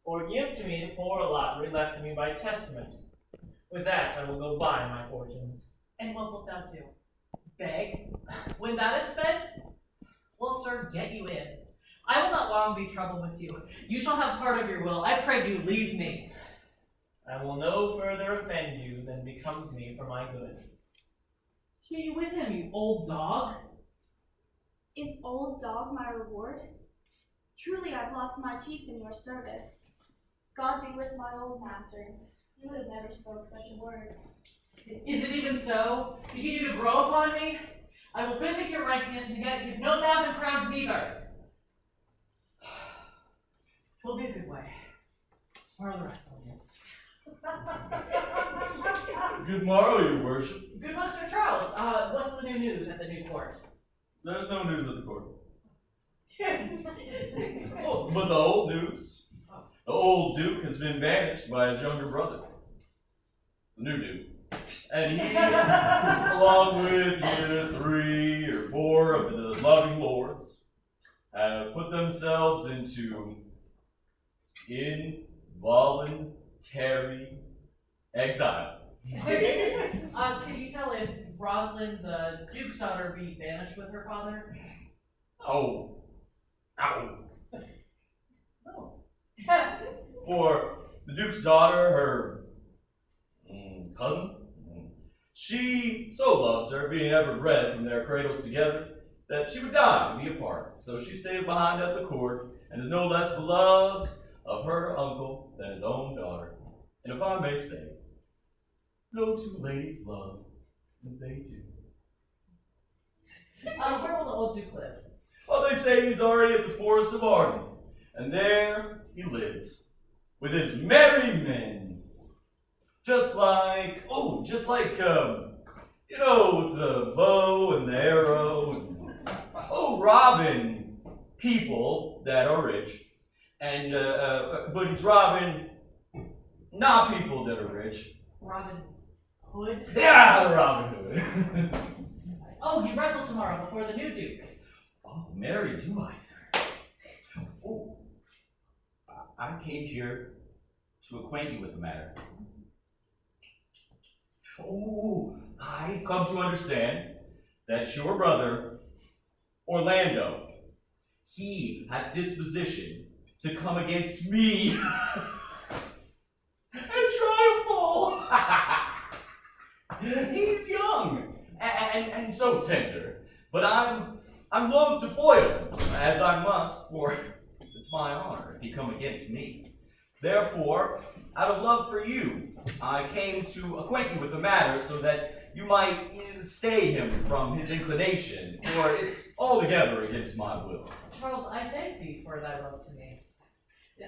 or give to me the poor lottery left to me by testament. With that I will go buy my fortunes. And what wilt thou do? Beg? When that is spent, will sir get you in. I will not long be troubled with you. You shall have part of your will. I pray you leave me. I will no further offend you than becomes me for my good. Get you with him, you old dog. Is old dog my reward? Truly I've lost my teeth in your service. God be with my old master. You would have never spoke such a word. Is it even so? You get you to grow upon me? I will physic your rankness and yet give no 1,000 crowns neither. 'Twill be a good way. Tomorrow the rest of is. Good morrow, your worship. Good Master Charles, what's the new news at the new court? There's no news at the court. Oh, but the old news. The old Duke has been banished by his younger brother, the new Duke. And he, along with 3 or 4 of the loving lords, have put themselves into involuntary exile. Can you tell if Rosalind, the Duke's daughter, be banished with her father? Oh. Ow. No. For the Duke's daughter, her cousin, she so loves her, being ever bred from their cradles together, that she would die to be apart. So she stays behind at the court and is no less beloved of her uncle than his own daughter. And if I may say, no two ladies love as they do. Where will the old Duke live? Well, they say he's already at the Forest of Arden, and there he lives with his merry men. Just like, you know, with the bow and the arrow, and, robbing people that are rich, and, but he's robbing not people that are rich. Robin Hood? Yeah, Robin Hood. Oh, you wrestle tomorrow before the new Duke. Oh, marry do I, sir? Oh, I came here to acquaint you with the matter. Oh, I've come to understand that your brother, Orlando, he had disposition to come against me and triumphal. He's young and so tender, but I'm loath to foil him, as I must, for it's my honor if he come against me. Therefore, out of love for you, I came to acquaint you with the matter so that you might stay him from his inclination, for it's altogether against my will. Charles, I thank thee for thy love to me.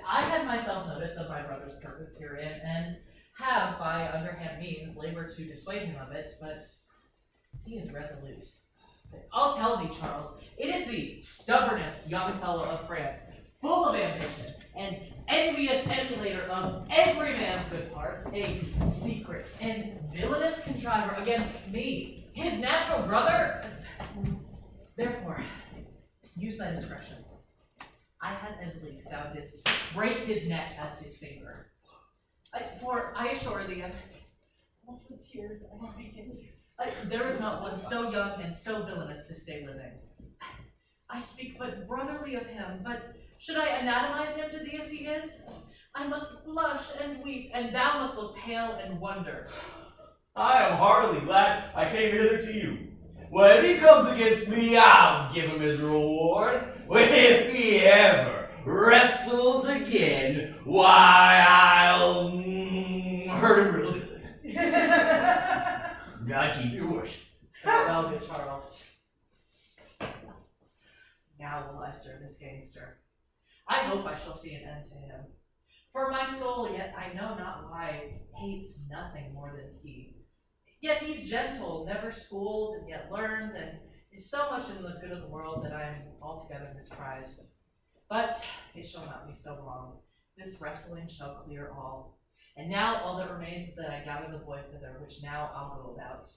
I had myself notice of my brother's purpose herein, and have, by underhand means, labored to dissuade him of it, but he is resolute. I'll tell thee, Charles, it is the stubbornest young fellow of France, full of ambition, and envious emulator of every man's good parts, a secret and villainous contriver against me, his natural brother. Therefore, use thy discretion. I had as lief thou didst break his neck as his finger. For I assure thee, almost with tears I speak it. There is not one so young and so villainous this day living. I speak but brotherly of him, but should I anatomize him to thee as he is? I must blush and weep, and thou must look pale and wonder. I am heartily glad I came hither to you. Well, if he comes against me, I'll give him his reward. Well, if he ever wrestles again, why, I'll hurt him real good. God keep your worship. Well, good Charles. Now will I stir this gangster. I hope I shall see an end to him. For my soul, yet I know not why, hates nothing more than he. Yet he's gentle, never schooled, and yet learned, and is so much in the good of the world that I am altogether misprized. But it shall not be so long. This wrestling shall clear all. And now all that remains is that I gather the boy thither, which now I'll go about.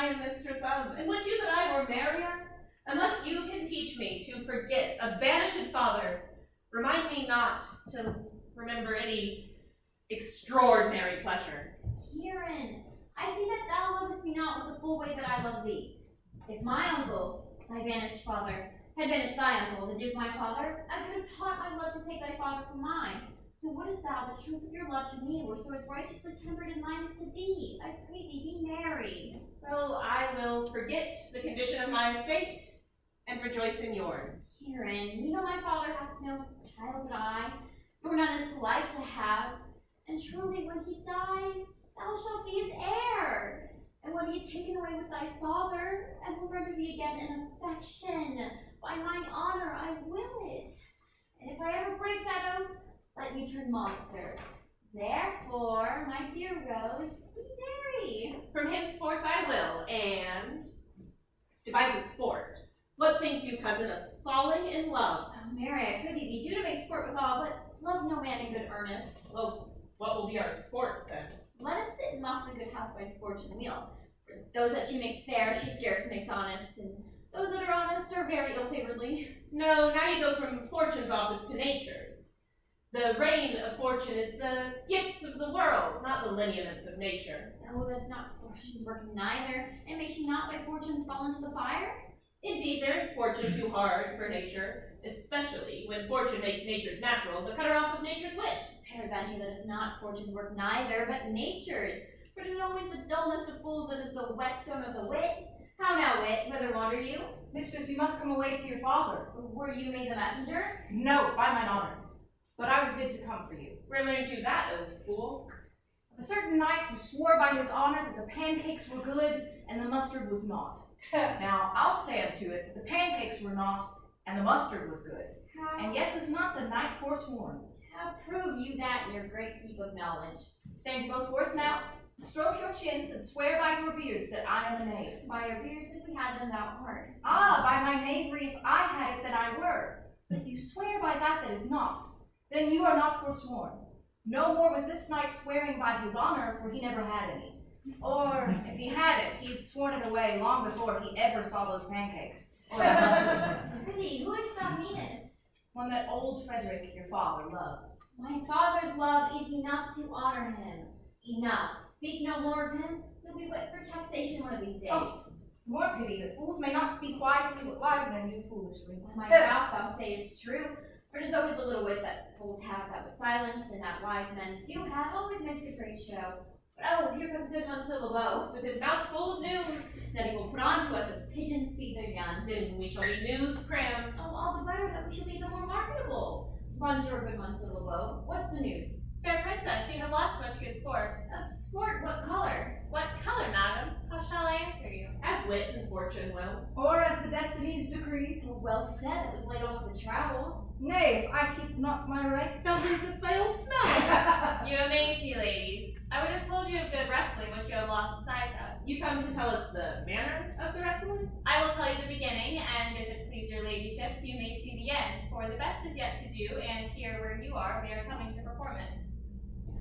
I am mistress of, and would you that I were merrier? Unless you can teach me to forget a banished father, remind me not to remember any extraordinary pleasure. Kieran, I see that thou lovest me not with the full way that I love thee. If my uncle, thy banished father, had banished thy uncle, the Duke my father, I could have taught my love to take thy father from mine. So wouldst thou the truth of your love to me were so as righteously tempered as mine is to thee? I pray thee, be married. Well, I will forget the condition of my estate and rejoice in yours. Kieran, you know my father hath no child but I, nor none is to like to have. And truly when he dies, thou shalt be his heir. And when he is taken away with thy father, and will render thee again in affection, by mine honor I will it. And if I ever break that oath, let me turn monster. Therefore, my dear Rose, be merry. From henceforth I will, and devise a sport. What think you, cousin, of falling in love? Oh, Mary, I prithee thee, do to make sport withal, but love no man in good earnest. Well, what will be our sport, then? Let us sit and mock the good housewife's fortune wheel. For those that she makes fair, she scarce makes honest, and those that are honest are very ill-favoredly. No, now you go from fortune's office to nature's. The reign of fortune is the gifts of the world, not the lineaments of nature. No, that's not fortune's work neither, and may she not by fortunes fall into the fire? Indeed, there is fortune too hard for nature, especially when fortune makes nature's natural the cutter off of nature's wit. Peradventure that is not fortune's work neither, but nature's. For it is always the dullness of fools that is the whetstone of the wit. How now, wit, whither wander you? Mistress, you must come away to your father. Were you made the messenger? No, by mine honor. But I was bid to come for you. Where learned you that, old fool? Of a certain knight who swore by his honor that the pancakes were good and the mustard was not. Now, I'll stand to it that the pancakes were not and the mustard was good. How, And yet was not the knight forsworn. how prove you that in your great heap of knowledge? Stand you both forth now, stroke your chins, and swear by your beards that I am a knave. By your beards, if we had them, thou art. Ah, by my knavery, if I had it, then I were. But if you swear by that is not, then you are not forsworn. No more was this knight swearing by his honor, for he never had any. Or, if he had it, he had sworn it away long before he ever saw those pancakes. Or the mustard. Prithee, who is thou meanest? One that old Frederick, your father, loves. My father's love is enough to honor him. Enough. Speak no more of him. He'll be wet for taxation one of these days. Oh, more pity that fools may not speak wisely, but wise men do foolishly. My troth, thou sayest true. For it is always the little wit that fools have that was silenced, and that wise men's do have always makes a great show. But oh, here comes good Monsieur LeBeau, With his mouth full of news, that he will put on to us as pigeons feed their young. then we shall be news crammed. Oh, all the better that we shall be the more marketable. Bonjour, good Monsieur LeBeau. What's the news? Fair princess, you have lost much good sport. Sport, what color? What color, madam? How shall I answer you? As wit and fortune will. Or as the destinies decree. Oh, well said, it was laid on with the trowel. Nay, if I keep not my right. Thou losest thy old smell. You amaze me, ladies. I would have told you of good wrestling, which you have lost the sight of. You come to tell us the manner of the wrestling? I will tell you the beginning, and if it please your ladyships, you may see the end, for the best is yet to do, and here where you are, we are coming to perform it.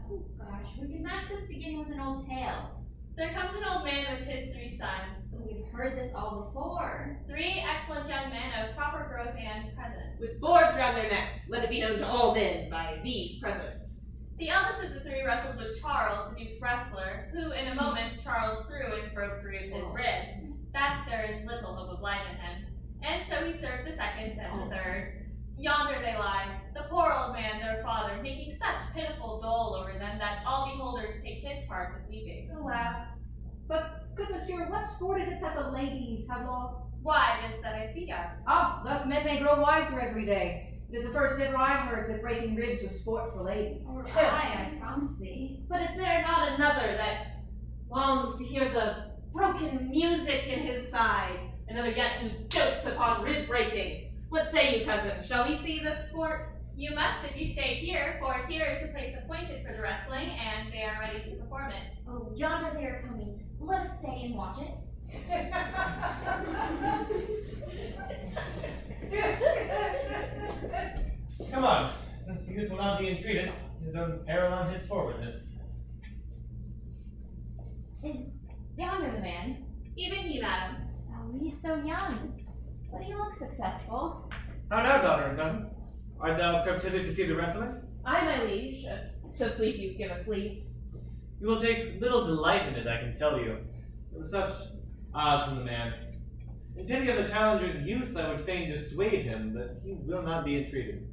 Oh gosh, we can match this beginning with an old tale. There comes an old man with his 3 sons. We've heard this all before. 3 excellent young men of proper growth and presence. With boards round their necks, let it be known to all men by these presents. The eldest of the 3 wrestled with Charles, the Duke's wrestler, who in a moment Charles threw and broke 3 of his ribs. That there is little hope of life in him. And so he served the 2nd and the 3rd. Yonder they lie, the poor old man, their father, making such pitiful dole over them that all beholders take his part with weeping. Alas. But, good monsieur, what sport is it that the ladies have lost? Why, this that I speak of. Ah, thus men may grow wiser every day. It is the first ever I heard that breaking ribs was sport for ladies. Or I promise thee. But is there not another that longs to hear the broken music in his side? Another yet who dotes upon rib breaking? What say you, cousin? Shall we see this sport? You must if you stay here, for here is the place appointed for the wrestling, and they are ready to perform it. Oh, yonder they are coming. Let us stay and watch it. Come on, since the youth will not be entreated, his own peril on his forwardness. Is yonder the man? Even he, madam. Oh, he's so young, but he looks successful. How now, daughter and cousin? Art thou crept hither to see the wrestling? Aye, my liege, so please you give us leave. You will take little delight in it, I can tell you. There were such odds in the man. In pity of the challenger's youth, I would fain dissuade him, but he will not be entreated.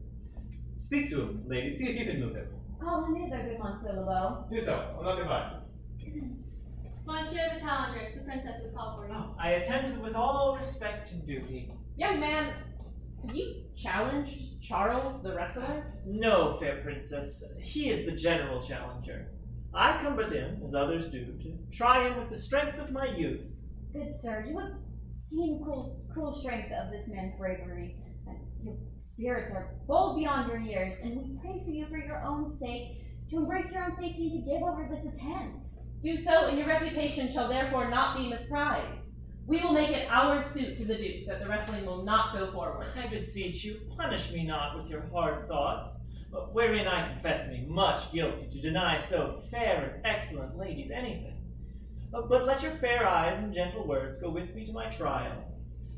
Speak to him, lady. See if you can move him. Call him hither, good Monsieur Lebeau. Do so. I'll not goodbye. Monsieur the Challenger, the princess has called for you. Oh, I attend with all respect and duty. Young man, have you challenged Charles the wrestler? No, fair princess, he is the general challenger. I come but in, as others do, to try him with the strength of my youth. Good sir, you have seen cruel strength of this man's bravery. And your spirits are bold beyond your years, and we pray for you for your own sake, to embrace your own safety and to give over this attempt. Do so, and your reputation shall therefore not be misprized. We will make it our suit to the Duke that the wrestling will not go forward. I beseech you, punish me not with your hard thoughts, wherein I confess me much guilty to deny so fair and excellent ladies anything. But let your fair eyes and gentle words go with me to my trial.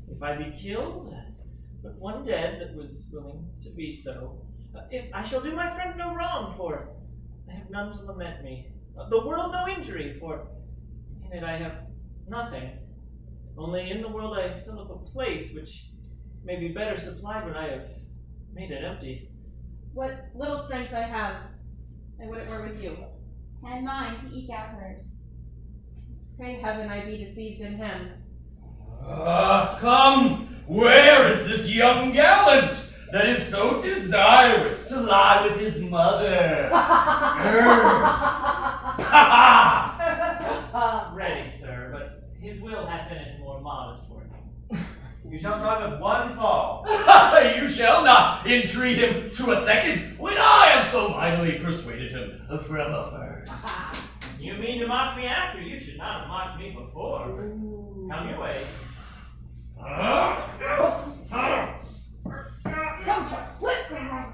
If I be killed, but one dead that was willing to be so, if I shall do my friends no wrong, for I have none to lament me, the world no injury, for in it I have nothing. Only in the world I fill up a place which may be better supplied when I have made it empty. What little strength I have, I would it were with you. And mine to eke out hers. Pray heaven I be deceived in him. Come, where is this young gallant that is so desirous to lie with his mother? Ready, sir, but his will hath been into more modest work. You shall try with one fall. You shall not entreat him to a second when I have so mightily persuaded him from a first. You mean to mock me after? You should not have mocked me before. Come your way. Come, Charles, flip around.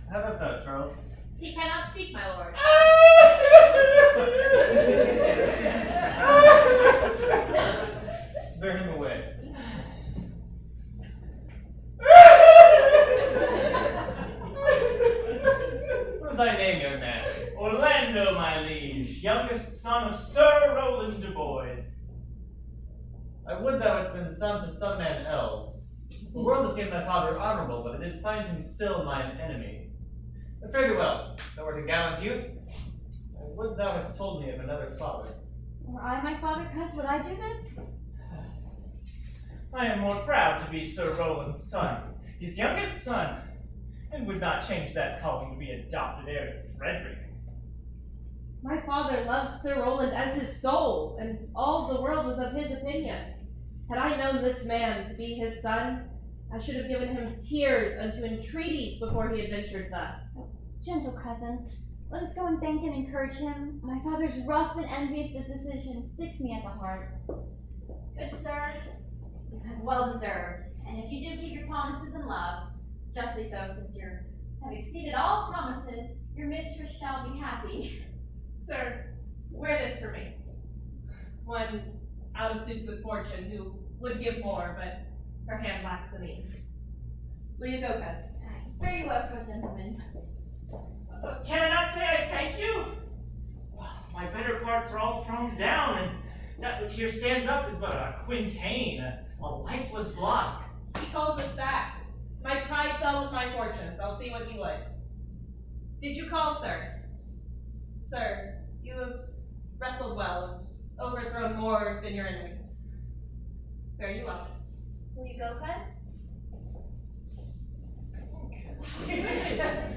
How does that, Charles? He cannot speak, my lord. Bear him away. What is thy name, young man? Orlando, my liege, youngest son of Sir Roland de Boys. I would thou hadst been son to some man else. The world esteemed thy father honorable, but it did find him still mine enemy. But fare thee well, thou art a gallant youth. I would thou hadst told me of another father. Were I my father, cuz, would I do this? I am more proud to be Sir Roland's son, his youngest son, and would not change that calling to be adopted heir to Frederick. My father loved Sir Roland as his soul, and all the world was of his opinion. Had I known this man to be his son, I should have given him tears unto entreaties before he had ventured thus. Gentle cousin, let us go and thank and encourage him. My father's rough and envious disposition sticks me at the heart. Good sir, you have well deserved. And if you do keep your promises in love, justly so, since you have exceeded all promises, your mistress shall be happy. Sir, wear this for me. One out of suits with fortune who would give more, but her hand lacks the means. Will you go, cousin? Very well, for gentlemen. Can I not say I thank you? My better parts are all thrown down, and That which here stands up is but a quintain, a lifeless block. He calls us back. My pride fell with my fortunes. I'll see what he would. Did you call, sir? Sir, you have wrestled well and overthrown more than your enemies. Fare you well. Will you go, cuz?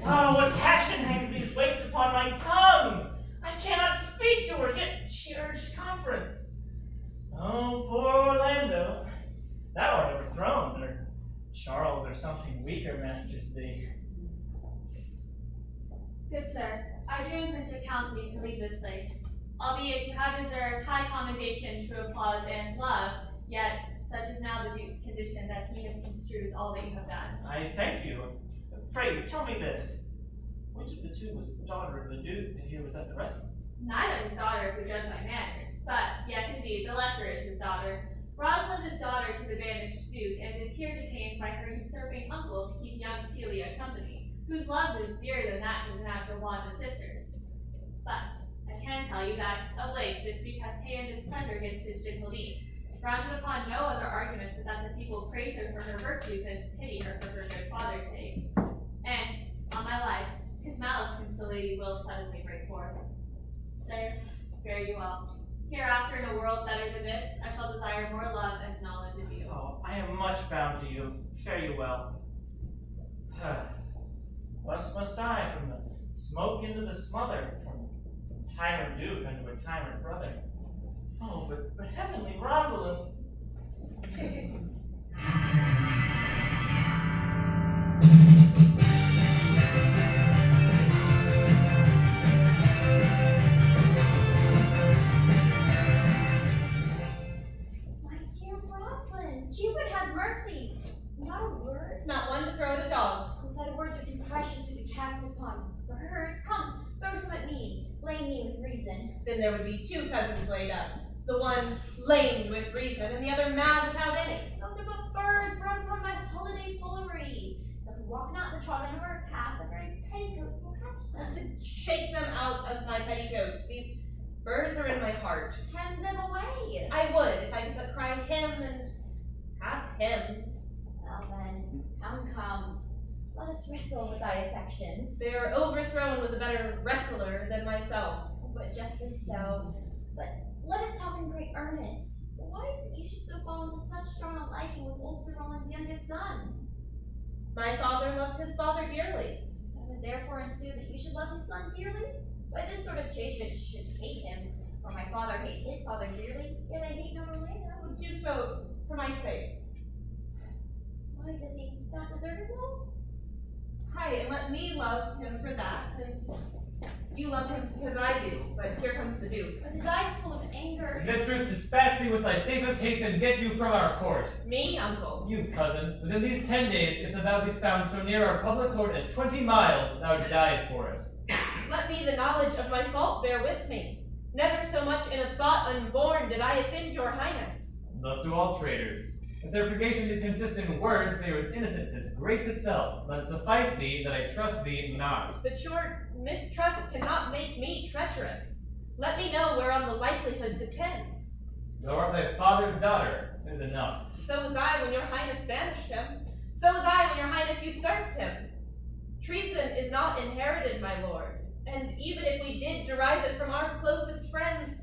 Oh, what passion hangs these weights upon my tongue! I cannot speak to her, yet she urged conference. Oh, poor Orlando. Thou art overthrown, or Charles or something weaker masters thee. Good sir, I do imprint your counsel to leave this place. Albeit you have deserved high commendation, true applause, and love, yet such is now the Duke's condition that he misconstrues all that you have done. I thank you. Pray, tell me this. Which of the two was the daughter of the Duke that here was at the wrestling? Neither his daughter who judge by manners, but yet indeed the lesser is his daughter. Rosalind is daughter to the banished Duke, and is here detained by her usurping uncle to keep young Celia company, whose love is dearer than that of the natural bond of sisters. But I can tell you that, of late, this Duke hath taken displeasure against his gentle niece, grounded upon no other argument but that the people praise her for her virtues and pity her for her good father's sake. And, on my life, his malice against the lady will suddenly break forth. Sir, fare you well. Hereafter, in a world better than this, I shall desire more love and knowledge of you. Oh, I am much bound to you. Fare you well. Thus must I, from the smoke into the smother, from tyrant Duke unto a tyrant brother. Oh, but heavenly Rosalind! My dear Rosalind, you would have mercy. Not a word. Not one to throw at a dog. Oh, thy words are too precious to be cast upon hers. Come, throw some at me. Blame me with reason. Then there would be two cousins laid up. The one lamed with reason, and the other mad without any. Those are but birds brought upon my holiday foolery. That who walk not the trodden or path, the very petticoats will catch I them. could shake them out of my petticoats. These birds are in my heart. Hand them away. I would, if I could but cry him and have him. Well then, come. Let us wrestle with thy affections. They are overthrown with a better wrestler than myself. But justly so. But let us talk in great earnest. Why is it you should so fall into such strong a liking with old Sir Roland's youngest son? My father loved his father dearly. Does it therefore ensue that you should love his son dearly? By this sort of chase should hate him, for my father hate his father dearly, yet I hate no Orlando. I would do so for my sake. Why does he not deserve it well? Hi, and let me love him for that, and you love him because I do. But here comes the Duke. With his eyes full of anger. Mistress, dispatch me with thy safest haste and get you from our court. Me, uncle. You, cousin, within these 10 days, if thou beest found so near our public court as 20 miles, thou diest for it. Let me the knowledge of my fault bear with me. Never so much in a thought unborn did I offend your highness. Thus do all traitors. If their purgation did consist in words, they are as innocent as grace itself. Let it suffice thee that I trust thee not. But your mistrust cannot make me treacherous. Let me know whereon the likelihood depends. Thou art thy father's daughter. It is enough. So was I when your highness banished him. So was I when your highness usurped him. Treason is not inherited, my lord. And even if we did derive it from our closest friends,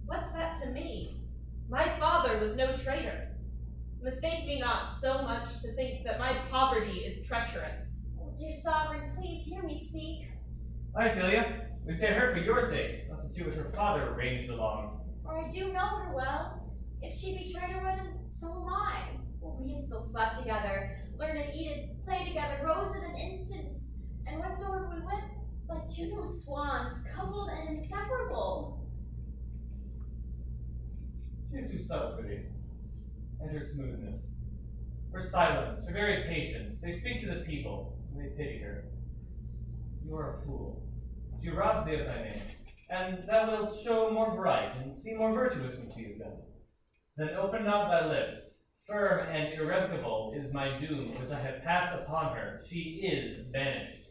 what's that to me? My father was no traitor. Mistake me not so much to think that my poverty is treacherous. Oh, dear sovereign, please hear me speak. Aye, Celia. We stay her for your sake, lest the two with her father ranged along. For I do know her well. If she betrayed her, well, then so am I. Well, we had still slept together, learned and eated, played together, rose in an instant. And whensoever we went, like Juno swans, coupled and inseparable. She is too subtle for thee. And her smoothness, her silence, her very patience, they speak to the people, and they pity her. You are a fool. She robs thee of thy name, and thou wilt show more bright, and seem more virtuous when she is done. Then open not thy lips. Firm and irrevocable is my doom which I have passed upon her. She is banished.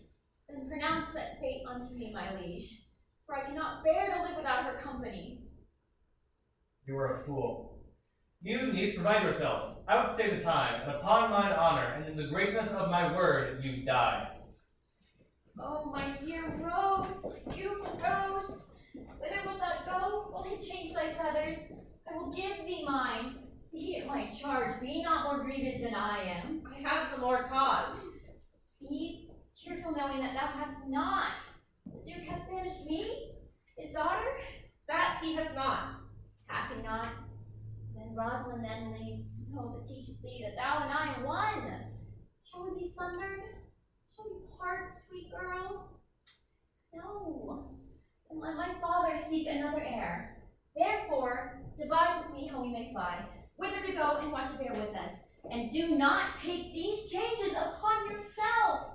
Then pronounce that fate unto me, my liege, for I cannot bear to live without her company. You are a fool. You need to provide yourself. Outstay the time, and upon mine honor, and in the greatness of my word, you die. Oh, my dear Rose, beautiful Rose, whither wilt thou go? Will it change thy feathers? I will give thee mine. Be at my charge, be not more grieved than I am. I have the more cause. Be cheerful, knowing that thou hast not. The Duke hath banished me, his daughter. That he hath not. Hath he not? Then Rosalind then needs to know that teaches thee that thou and I are one. Shall we be sundered? Shall we part, sweet girl? No. Then let my father seek another heir. Therefore, devise with me how we may fly, whither to go and what to bear with us. And do not take these changes upon yourself,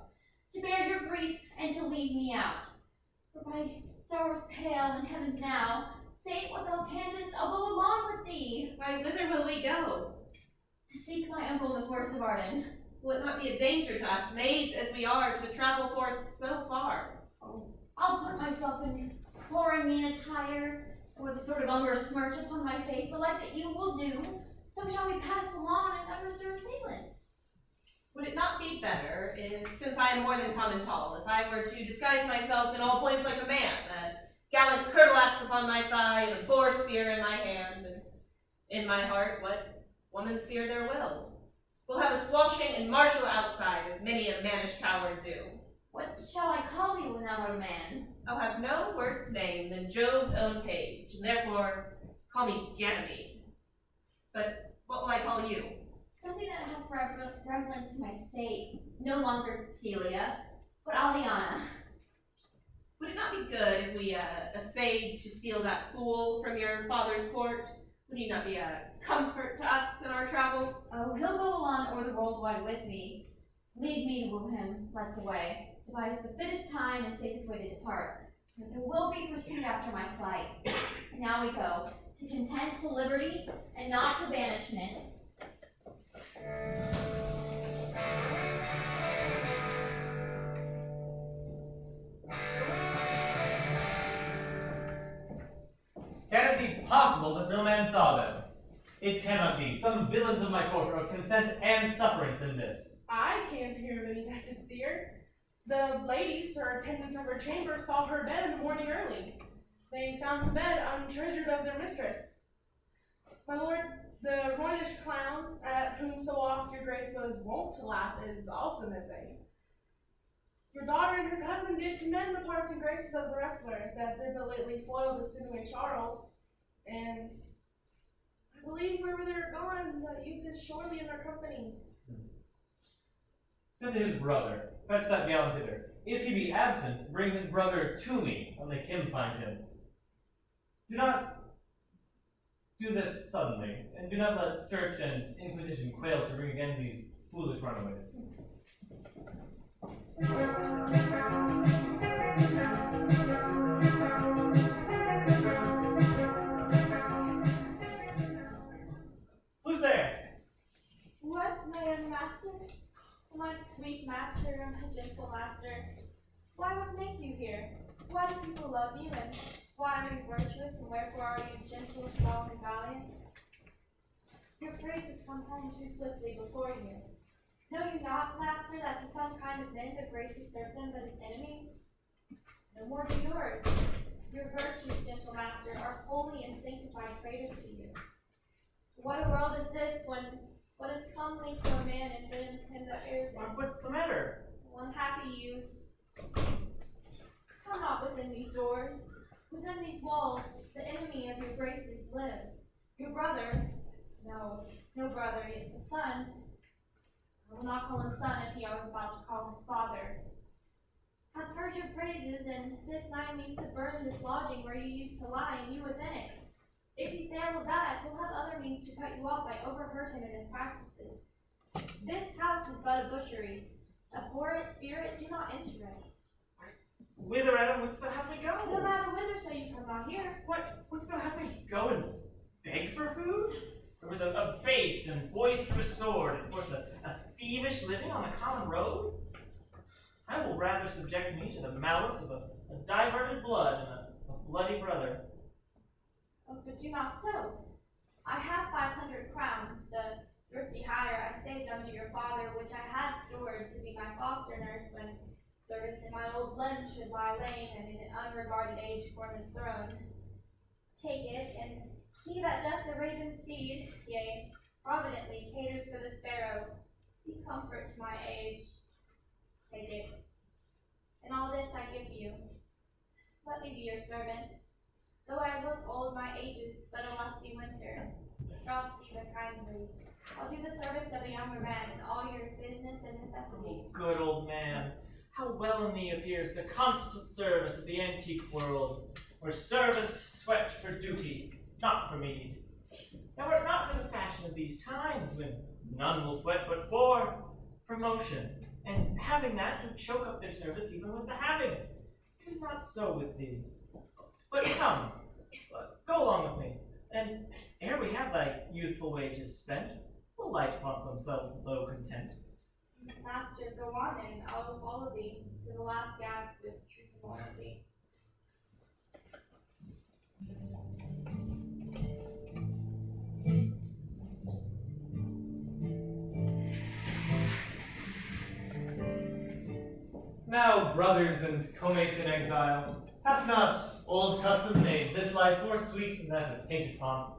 to bear your griefs and to leave me out. For by sorrow's pale in heavens now, say what thou canst, I'll go along with thee. Why, whither will we go? To seek my uncle in the forest of Arden. Will it not be a danger to us, maids as we are, to travel forth so far? Oh, I'll put myself in foreign mean attire, and with a sort of umbrous smirch upon my face, the like that you will do, so shall we pass along and never stir assailants. Would it not be better, since I am more than common tall, if I were to disguise myself in all points like a man, a gallant curtle-axe upon my thigh, and a boar spear in my hand, and in my heart, what woman's fear there will? We'll have a swashing and martial outside, as many a mannish coward do. What shall I call you when thou art a man? I'll have no worse name than Jove's own page, and therefore call me Ganymede. But what will I call you? Something that hath resemblance to my state. No longer Celia, but Aliana. Would it not be good if we essayed to steal that fool from your father's court? Would he not be a comfort to us in our travels? Oh, he'll go along o'er the world wide with me. Leave me to woo him, let's away. Devise the fittest time and safest way to depart. But there will be pursuit after my flight. And now we go, to content, to liberty, and not to banishment. Can it be possible that no man saw them? It cannot be. Some villains of my court are of consent and sufferance in this. I can't hear of any that did see her. The ladies, her attendants of her chamber, saw her bed in the morning early. They found the bed untreasured of their mistress. My lord, the Roynish clown, at whom so oft your grace was wont to laugh, is also missing. Your daughter and her cousin did commend the parts and graces of the wrestler that did but lately foil the sinewy Charles, and I believe wherever they're gone, the youth is surely in their company. Send to his brother, fetch that gallant hither. If he be absent, bring his brother to me, I'll make him find him. Do not do this suddenly, and do not let search and inquisition quail to bring again these foolish runaways. Who's there? What, my young master? My sweet master and my gentle master, why what make you here? Why do people love you, and why are you virtuous, and wherefore are you gentle, strong, and valiant? Your praises come home too swiftly before you. Know you not, master, that to some kind of men the graces serve them but as enemies? No more do yours. Your virtues, gentle master, are holy and sanctified traitors to you. What a world is this, when what is comely to a man inflames him that bears it? What's the matter? One happy youth. Come not within these doors. Within these walls, the enemy of your graces lives. Your brother, no brother, yet the son. I will not call him son if he I was about to call his father. Hath heard your praises, and this night means to burn this lodging where you used to lie, and you within it. If he fail of that, he'll have other means to cut you off. I overheard him in his practices. This house is but a butchery. Abhor it, fear it, do not enter it. Whither, Adam, wouldst thou have me go? No matter whither, so you come not here. What, wouldst thou have me go and beg for food? Or with a base and boisterous sword enforce a thievish living on the common road? I will rather subject me to the malice of a diverted blood and a bloody brother. Oh, but do not so. I have 500 crowns, the thrifty hire I saved under your father, which I had stored to be my foster nurse when service in my old limbs should lie lame and in an unregarded age form his throne. Take it, and he that doth the raven's feed, yea, providently caters for the sparrow, be comfort to my age. Take it. And all this I give you. Let me be your servant. Though I look old, my age is but a lusty winter, frosty but kindly. I'll do the service of a younger man in all your business and necessities. Good old man, how well in thee appears the constant service of the antique world, where service swept for duty, not for meed. Thou art not for the fashion of these times, when none will sweat but for promotion, and having that to choke up their service even with the having. It is not so with thee. But come, go along with me, and ere we have thy youthful wages spent, we'll light upon some low content. Master, go on, and I will follow thee to the last gasp with truth and loyalty. Now, brothers and comates in exile, hath not old custom made this life more sweet than that of painted pomp?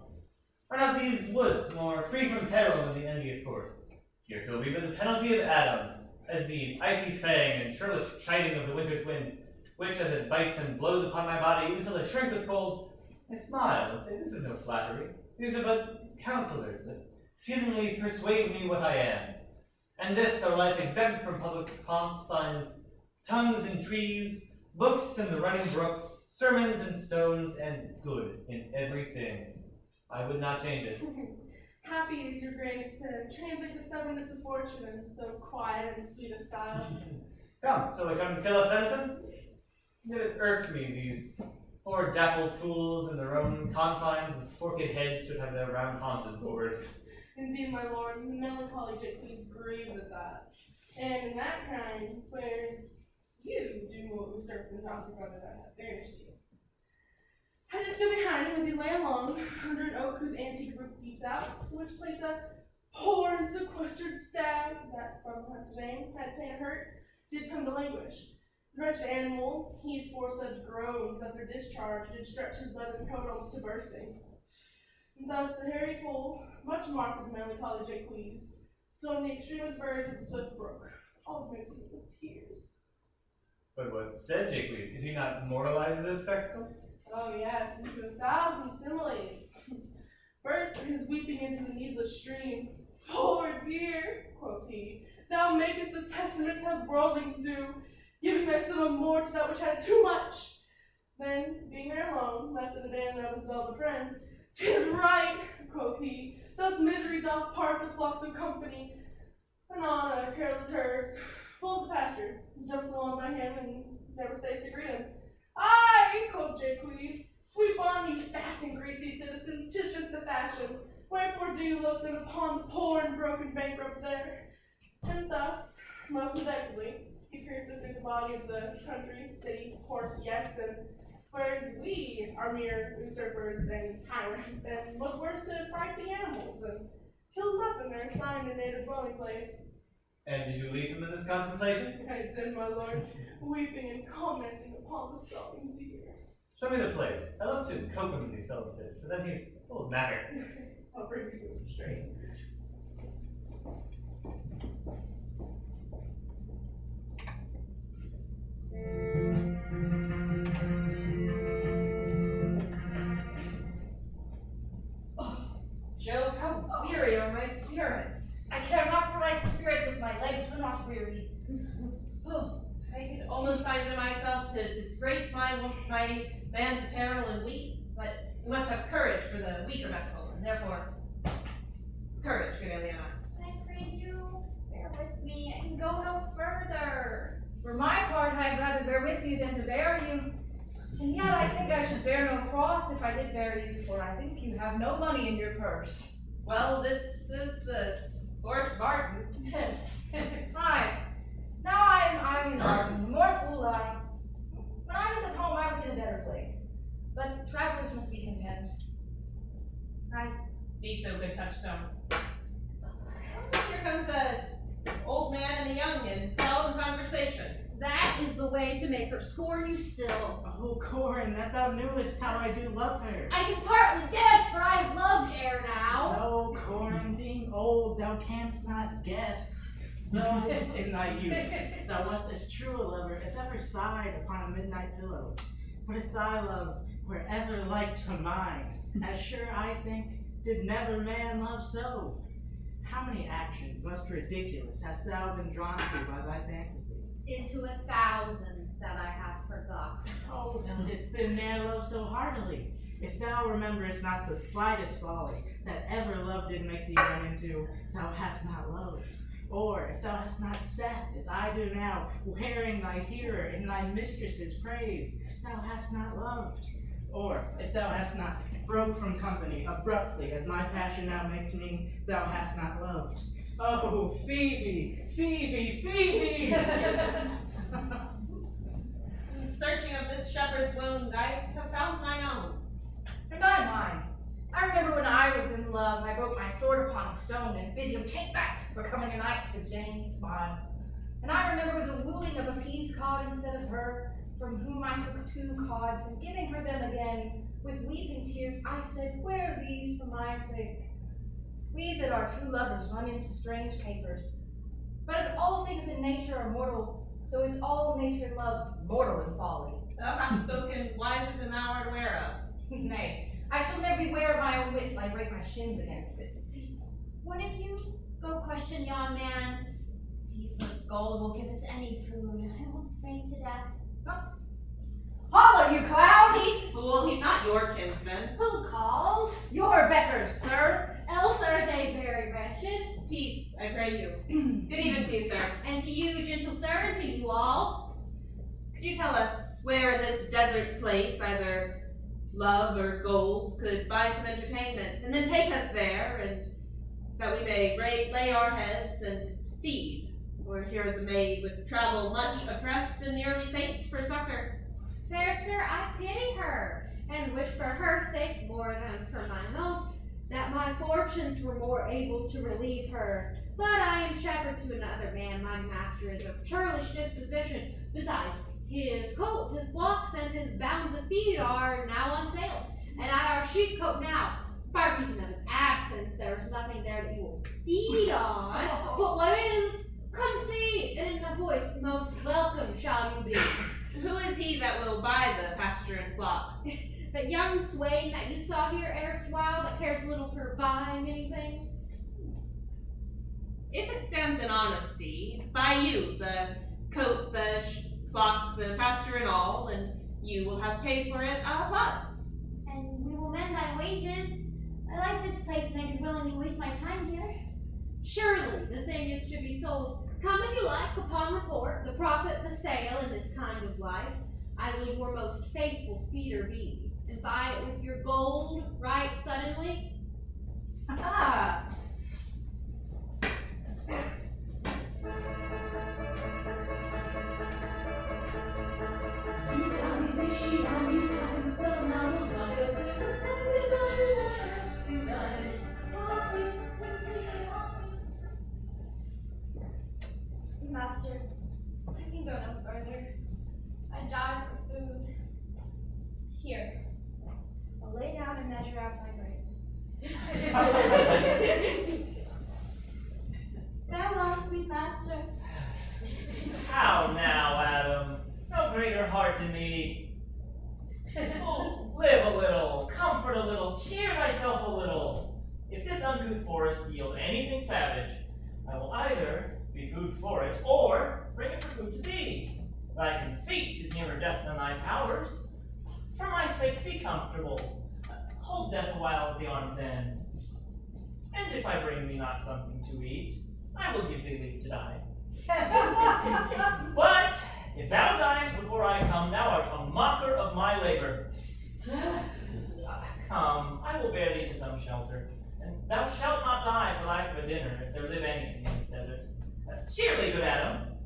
Are not these woods more free from peril than the envious court? Here feel we but the penalty of Adam, as the icy fang and churlish chiding of the winter's wind, which as it bites and blows upon my body, even till I shrink with cold, I smile and say, this is no flattery. These are but counselors that feelingly persuade me what I am. And this, our life exempt from public pomps, finds tongues in trees, books in the running brooks, sermons in stones, and good in everything. I would not change it. Happy is your grace to translate the stubbornness of fortune in so quiet and sweet a style. Come, shall we come to kill us venison? Yet it irks me, these poor dappled fools in their own confines with forked heads should have their round haunches bored. Indeed, my lord, the melancholy Jacques grieves at that. And in that kind swears you do more usurp than doth your brother that hath banished you. I did so behind him as he lay along, under an oak whose antique root peeps out, to which place a poor and sequestered stag, that from hunter's aim had ta'en a hurt, did come to languish. The wretched animal, heaved for such groans that their discharge did stretch his leathern coat almost to bursting. And thus the hairy foal, much marked with melancholy Jacques, so in the extremest verge of the swift brook, augmenting with tears. But what said Jacques? Did he not moralize this spectacle? Oh yes, into 1,000 similes. First, his weeping into the needless stream. Poor dear, quoth he, thou makest a testament as worldlings do, giving thy son more to that which had too much. Then, being there alone, left and abandoned of his velvet friends, 'tis right, quoth he, thus misery doth part the flocks of company. Anon a careless herd, full of the pasture, jumps along by him and never stays to greet him. Aye, quoth Jacques, sweep on, you fat and greasy citizens, 'tis just the fashion. Wherefore do you look then upon the poor and broken bankrupt there? And thus, most effectively, he pierces through the body of the country, city, court, yes, and swears we are mere usurpers and tyrants, and what's worse to fright the animals, and kill them up in their assigned and native dwelling place. And did you leave him in this contemplation? I did, my lord, weeping and commenting upon the sobbing deer. Show me the place. I love to coax these celibates, but then he's full of matter. I'll bring you to him straight. Jove, how weary are my spirits. I care not for my spirits if my legs were not weary. Oh, I could almost find it in myself to disgrace my man's apparel and weep, but we must have courage for the weaker vessel, and therefore, courage, good Eliana. I pray you, bear with me. I can go no further. For my part, I'd rather bear with you than to bear you. And yet I think I should bear no cross if I did bear you, for I think you have no money in your purse. Well, this is the forced bargain. Aye. Now I'm in bargain, more fool I. When I was at home, I was in a better place. But travelers must be content. Right. touchstone. Here comes a old man and a young in solemn conversation. That is the way to make her scorn you still. Oh, Corin, that thou knewest how I do love her. I can partly guess, for I have loved ere now. No, Corin, being old, thou canst not guess. Though in thy youth thou wast as true a lover as ever sighed upon a midnight pillow. But if thy love were ever like to mine, as sure I think did never man love so. How many actions most ridiculous hast thou been drawn to by thy fantasy? Into 1,000 that I have forgotten. Oh, thou didst then ne'er love so heartily. If thou rememberest not the slightest folly that ever love did make thee run into, thou hast not loved. Or if thou hast not sat, as I do now, wearing thy hearer in thy mistress's praise, thou hast not loved. Or if thou hast not broke from company abruptly, as my passion now makes me, thou hast not loved. Oh, Phoebe, Phoebe, Phoebe! In searching of this shepherd's wound, I have found mine own. And I mine. I remember when I was in love, I broke my sword upon a stone and bid him take that, becoming a knight to Jane's smile. And I remember the wooing of a pea's cod instead of her, from whom I took 2 cods, and giving her them again, with weeping tears, I said, where are these for my sake? We that are true lovers run into strange capers. But as all things in nature are mortal, so is all nature love mortal in folly. Thou hast spoken wiser than thou art aware of. Nay, I shall never beware of my own wit till I break my shins against it. What if you go question yon man? If for gold will give us any food, I almost faint to death. Holla, you clown! Peace, fool, he's not your kinsman. Who calls? You're better, sir. Else are they very wretched? Peace, I pray you. Good even to you, sir. And to you, gentle sir, and to you all. Could you tell us where in this desert place either love or gold could buy some entertainment, and then take us there, and that we may lay our heads and feed? For here is a maid with travel much oppressed and nearly faints for succor. Fair sir, I pity her, and wish for her sake more than for mine own, that my fortunes were more able to relieve her. But I am shepherd to another man, my master is of churlish disposition. Besides, his coat, his flocks, and his bounds of feed are now on sale, and at our sheepcote now. By reason of his absence, there is nothing there that you will feed on. But what is? Come see, and in my voice most welcome shall you be. Who is he that will buy the pasture and flock? That young swain that you saw here erstwhile that cares little for buying anything? If it stands in honesty, buy you the coat, the flock, the pasture and all, and you will have paid for it a plus. And we will mend thy wages. I like this place, and I could willingly waste my time here. Surely the thing is to be sold. Come if you like, upon report, the profit, the sale in this kind of life. I will your most faithful feeder be, and buy it with your gold right suddenly. Ah! Master, I can go no further. I die for food. Here, I'll lay down and measure out my grave. Farewell, sweet master. How now, Adam? No greater heart in thee. Oh, live a little, comfort a little, cheer thyself a little. If this uncouth forest yield anything savage, I will either be food for it, or bring it for food to thee. Thy conceit is nearer death than thy powers. For my sake, be comfortable. Hold death awhile at the arm's end. And if I bring thee not something to eat, I will give thee leave to die. But if thou diest before I come, thou art a mocker of my labor. Come, I will bear thee to some shelter, and thou shalt not die for lack of a dinner, if there live anything in this desert. Cheerly, good Adam.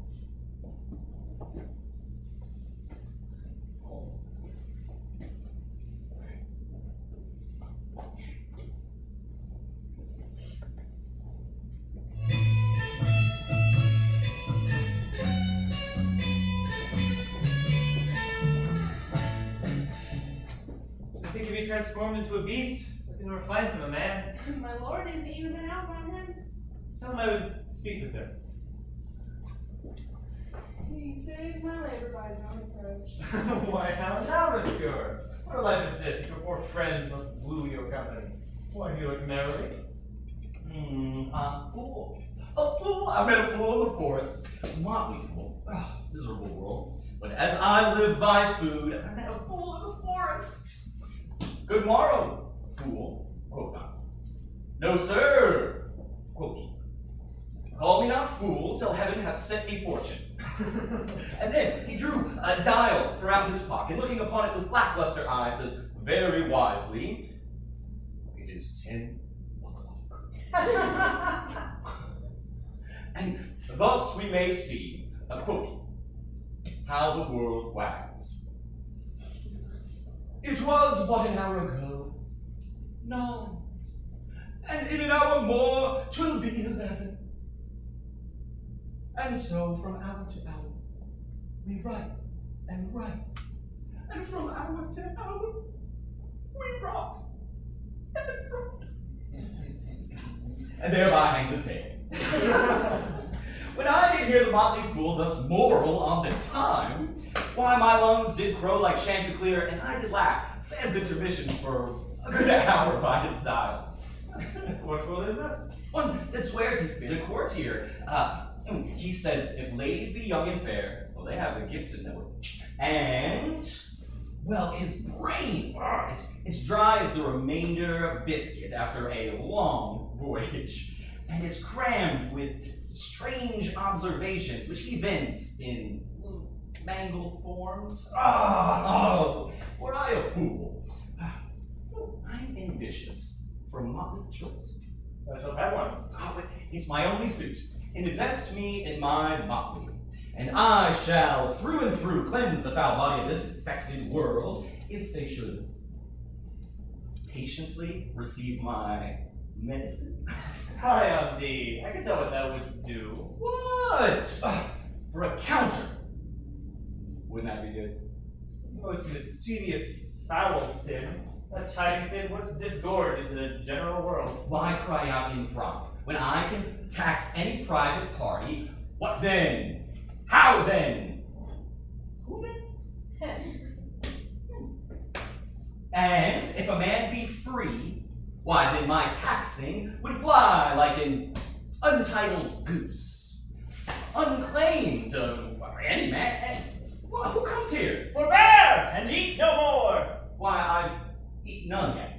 transformed into a beast, I can never find him a man. My lord is even been out on hence. Tell him I would speak with him. He saves my labor by his own approach. Why, how now, Monsieur? What a life is this, if your poor friends must woo your company? Why do you look merrily? A fool. A fool? I met a fool in the forest. Motley fool. Miserable world. But as I live by food, I met a fool in the forest. Good morrow, fool, quoth I. No, sir, quoth he. Call me not fool till heaven hath sent me fortune. And then he drew a dial from out his pocket, looking upon it with lackluster eyes, says very wisely, it is 10 o'clock. And thus we may see, quoth he, how the world wags. It was but an hour ago. No. And in an hour more 'twill be 11. And so from hour to hour we write and write. And from hour to hour we rot and rot. And thereby hangs a tale. When I did hear the motley fool thus moral on the time, why my lungs did grow like Chanticleer, and I did laugh, sans intermission, for a good hour by his dial. What fool is this? One that swears he's been a courtier. He says if ladies be young and fair, well, they have the gift to know it. And, well, his brain, it's dry as the remainder of biscuit after a long voyage. And it's crammed with strange observations, which he vents in mangled forms. Were I a fool? I'm ambitious for motley kilt. I shall have one. It's my only suit. Invest me in my motley, and I shall through and through cleanse the foul body of this infected world, if they should patiently receive my medicine. High on thee. I can tell what thou wouldst do. What? For a counter. Wouldn't that be good? Most mischievous foul sin. A chiding sin, what's disgorged into the general world? Why cry out in pride? When I can tax any private party, what then? How then? Who then? And if a man be free, why then my taxing would fly like an untitled goose, unclaimed of any man. Well, who comes here? Forbear, and eat no more. Why, I've eaten none yet.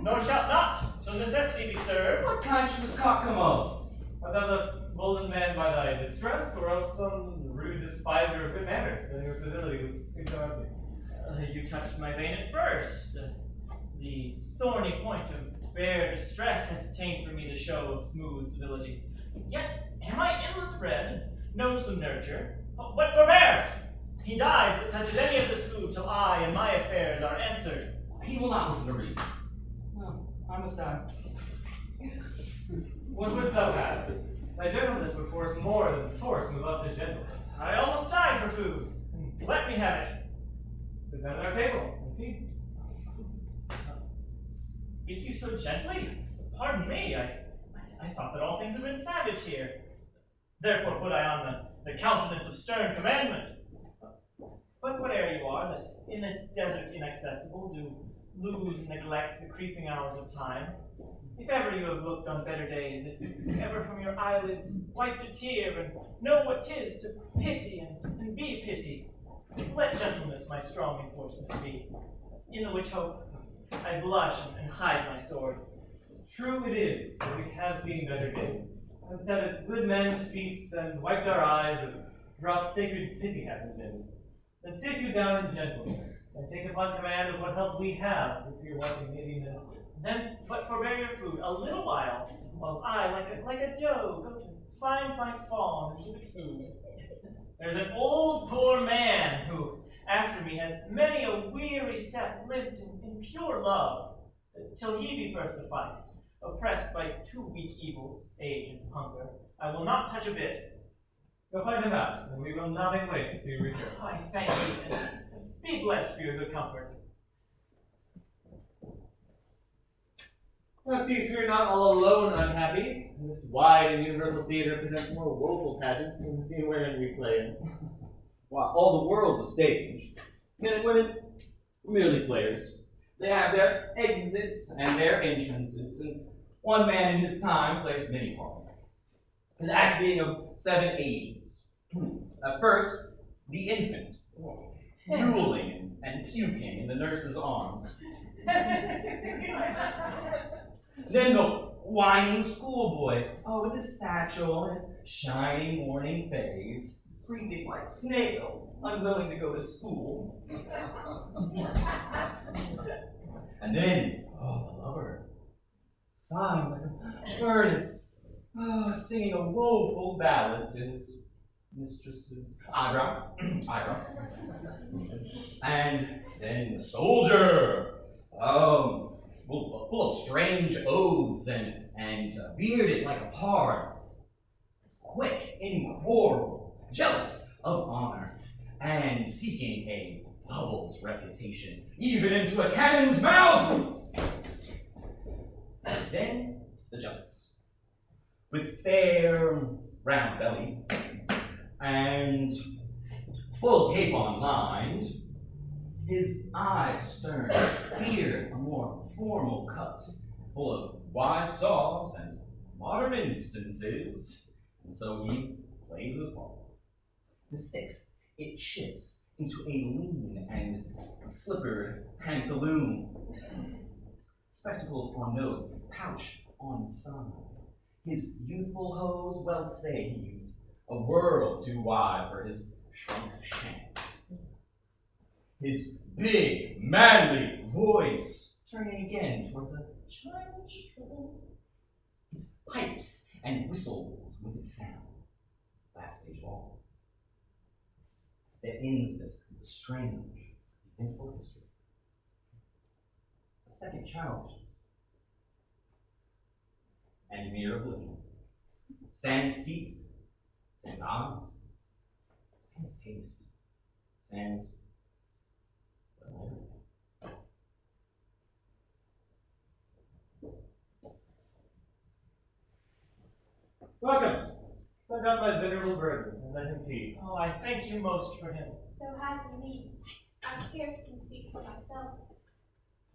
Nor shalt not, till necessity be served. What kind should this cock come of? Art thou thus boldened man by thy distress, or else some rude despiser of good manners, then your civility would seem so empty? You touched my vein at first. The thorny point of bare distress hath tamed for me the show of smooth civility. Yet am I inlet bred, know some nurture. But forbear! He dies that touches any of this food till I and my affairs are answered. He will not listen to reason. No, I must die. What wouldst thou have? Thy gentleness would force more than force move us to gentleness. I almost die for food. Let me have it. Sit down at our table and feed. Speak you so gently? Pardon me, I thought that all things had been savage here. Therefore put I on the countenance of stern commandment. But whate'er you are, that in this desert inaccessible do lose and neglect the creeping hours of time, if ever you have looked on better days, if ever from your eyelids wiped a tear, and know what 'tis to pity and be pitied, let gentleness my strong enforcement be, in the which hope I blush and hide my sword. True it is that we have seen better days, and sat at good men's feasts and wiped our eyes and dropped sacred pity at them been. Then sit you down in gentleness, and take upon command of what help we have, if your wanting may be ministered. Then but forbear your food a little whilst I, like a doe, go to find my fawn and give it food. There's an old poor man who, after me, hath many a weary step lived in pure love, till he be first sufficed, oppressed by 2 weak evils, age and hunger. I will not touch a bit. Go find him out, and we will nothing waste till you return. I thank you, and be blessed for your good comfort. Now see, so we're not all alone unhappy. This wide and universal theater presents more woeful pageants than the scene wherein we play in. While all the world's a stage, men and women are merely players. They have their exits and their entrances, and one man in his time plays many parts. His act being of 7 ages. At first, the infant, drooling and puking in the nurse's arms. Then the whining schoolboy, with his satchel and his shiny morning face, breathing like snail, unwilling to go to school. And then, the lover, sighing like a furnace, singing a woeful ballad to his mistress's eyebrow. And then the soldier, full of strange oaths and bearded like a pard, quick, inquarable, jealous of honor, and seeking a bubble's reputation, even into a cannon's mouth. And then the justice, with fair round belly and full capon lined, his eyes stern, beard a more formal cut, full of wise saws and modern instances, and so he plays his part. The 6th, it shifts into a lean and slippered pantaloon. Spectacles on nose, pouch on side. His youthful hose well saved, a world too wide for his shrunk shank. His big, manly voice turning again towards a childish troll. It pipes and whistles with its sound. Last stage of all. That ends this strange, eventful history. The second challenges. And mere oblivion. Sans teeth, sans eyes, sans taste, sans everything. Welcome. Set down my venerable burden and let him feed. Oh, I thank you most for him. So have you me. I scarce can speak for myself.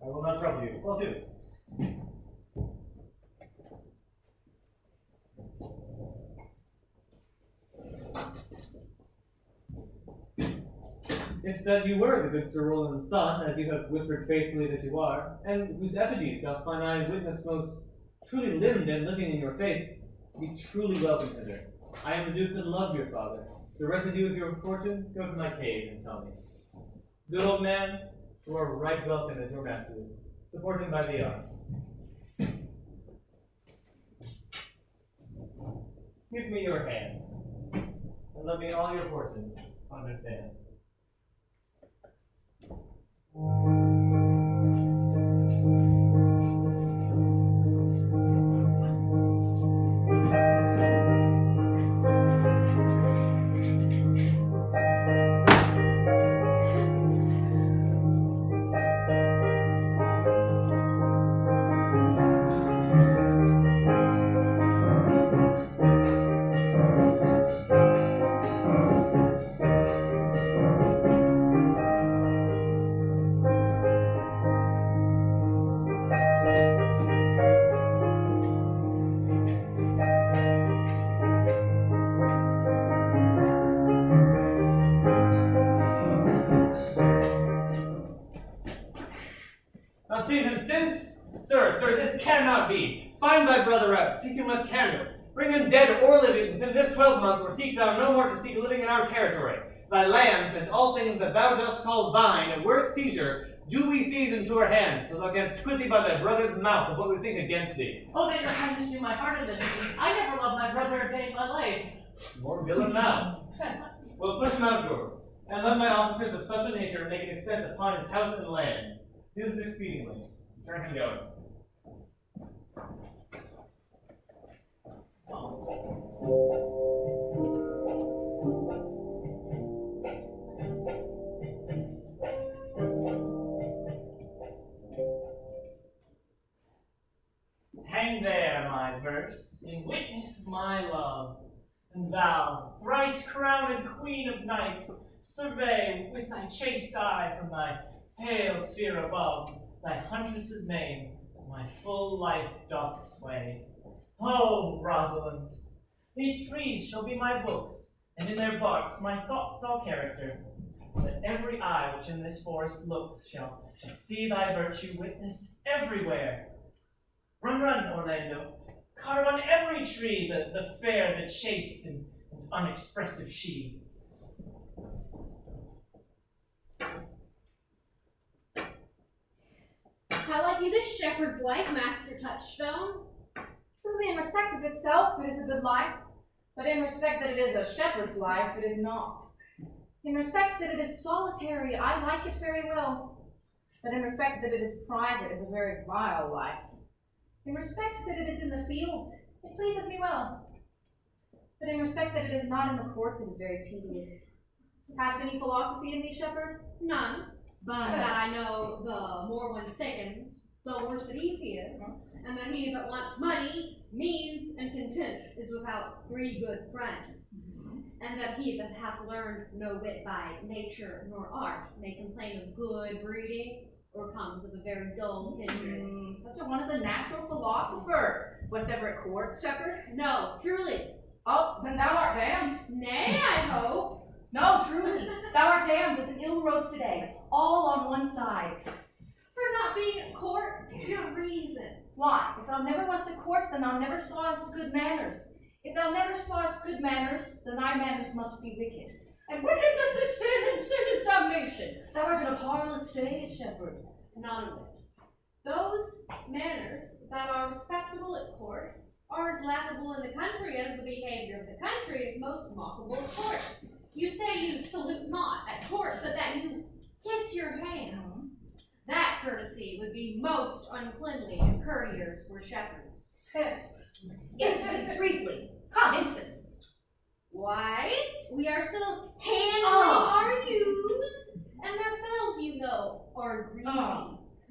I will not trouble you. Well, do. If that you were the good Sir Roland's son, as you have whispered faithfully that you are, and whose effigies doth mine eye witness most truly limbed and living in your face, be truly welcome hither. I am the Duke that loved your father. The residue of your fortune, go to my cave and tell me. Good old man, you are right welcome as your master is. Support him by the arm. Give me your hand, and let me all your fortunes understand. Not seen him since? Sir, this cannot be. Find thy brother out, seek him with candor. Bring him dead or living within this 12-month, or seek thou no more to seek living in our territory. Thy lands and all things that thou dost call thine, and worth seizure, do we seize into our hands, till thou canst twit thee by thy brother's mouth of what we think against thee. Oh, that your highness knew my heart in this. I never loved my brother a day in my life. More villain now. Well, push him out of doors, and let my officers of such a nature make an expense upon his house and lands. Do this expediently. Turn him going. thou, thrice crowned queen of night, survey with thy chaste eye from thy pale sphere above thy huntress's name that my full life doth sway. Oh, Rosalind, these trees shall be my books, and in their barks my thoughts all character. That every eye which in this forest looks shall see thy virtue witnessed everywhere. Run, run, Orlando, carve on every tree the fair, the chaste, and unexpressive she. How like you this shepherd's life, Master Touchstone? Truly, in respect of itself, it is a good life, but in respect that it is a shepherd's life, it is not. In respect that it is solitary, I like it very well, but in respect that it is private, it is a very vile life. In respect that it is in the fields, it pleaseth me well, but in respect that it is not in the courts, it is very tedious. Hast any philosophy in thee, shepherd? None, but that I know the more one sickens, the worse at ease he is, and that he that wants money, means, and content is without 3 good friends, and that he that hath learned no wit by nature nor art may complain of good breeding, or comes of a very dull kindred. Such a one is a natural philosopher. Wast ever at court, shepherd? No, truly. Oh, then thou art damned. Nay, I hope. No, truly, thou art damned as an ill-roasted egg, all on one side. For not being at court, your reason. Why? If thou never wast at court, then thou never sawest good manners. If thou never sawest good manners, then thy manners must be wicked. And wickedness is sin, and sin is damnation. Thou art in a parlous state, shepherd. None of it. Those manners that are respectable at court are as laughable in the country as the behavior of the country is most mockable at court. You say you salute not at court, but that you kiss your hands. That courtesy would be most uncleanly if courtiers were shepherds. Instance, briefly. Come, instance. Why? We are still handling our ewes, and their fells, you know, are greasy.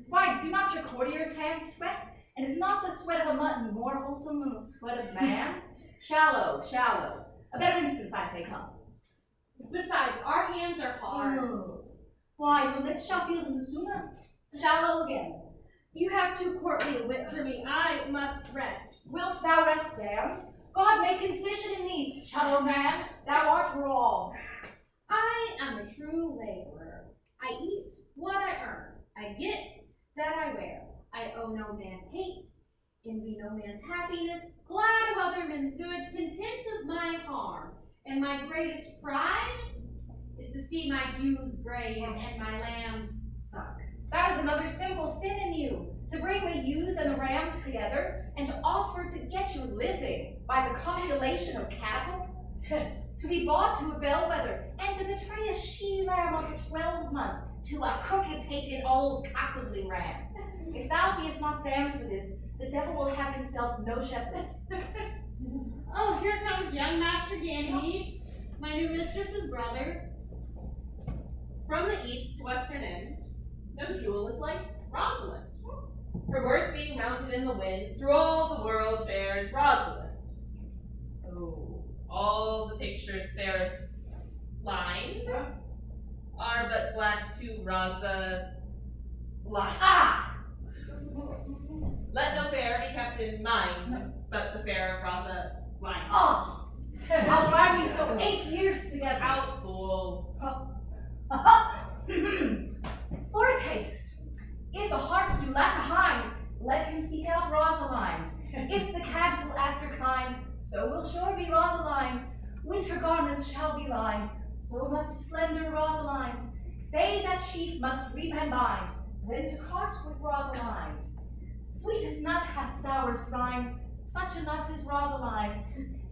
Why, do not your courtiers' hands sweat? And is not the sweat of a mutton more wholesome than the sweat of man? Shallow, shallow. A better instance, I say, come. Besides, our hands are hard. Why, your lips shall feel them sooner. Shallow again. You have too courtly a wit for me. I must rest. Wilt thou rest, damned? God make incision in thee, shallow man. Thou art raw. I am a true laborer. I eat what I earn. I get that I wear. I owe no man hate, envy no man's happiness, glad of other men's good, content of my harm. And my greatest pride is to see my ewes graze and my lambs suck. That is another simple sin in you, to bring the ewes and the rams together, and to offer to get your living by the copulation of cattle, to be bought to a bellwether, and to betray a she-lamb of a 12-month to a crooked-pated old cockodly ram. If thou beest not damned for this, the devil will have himself no shepherds. Oh, here comes young Master Ganymede, my new mistress's brother. From the east to western end, no jewel is like Rosalind. Her worth being mounted in the wind, through all the world bears Rosalind. Oh, all the pictures fairest line are but black to Rosa line. Let no fair be kept in mind, but the fair of Rosa line. I'll ride you so 8 years together. Out, fool. For a taste, if a heart do lack a hind, let him seek out Rosalind. If the cat will after kind, so will sure be Rosalind. Winter garments shall be lined, so must slender Rosalind. They that sheaf must reap and bind, then to cart with Rosalind. Sweetest nut hath sourest rind, such a nut is Rosalind.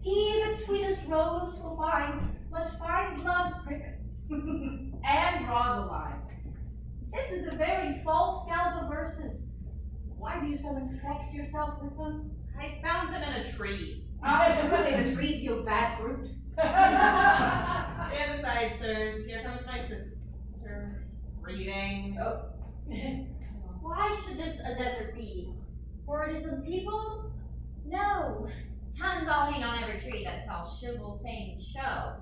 He that sweetest rose will find, must find love's prick and Rosalind. This is a very false scallop of verses. Why do you so infect yourself with them? I found them in a tree. Surely the trees yield bad fruit. Stand aside, sirs. Here comes my sister. Reading. Why should this a desert be? For it is unpeopled? No, Tons all hang on every tree that tall chival's same show.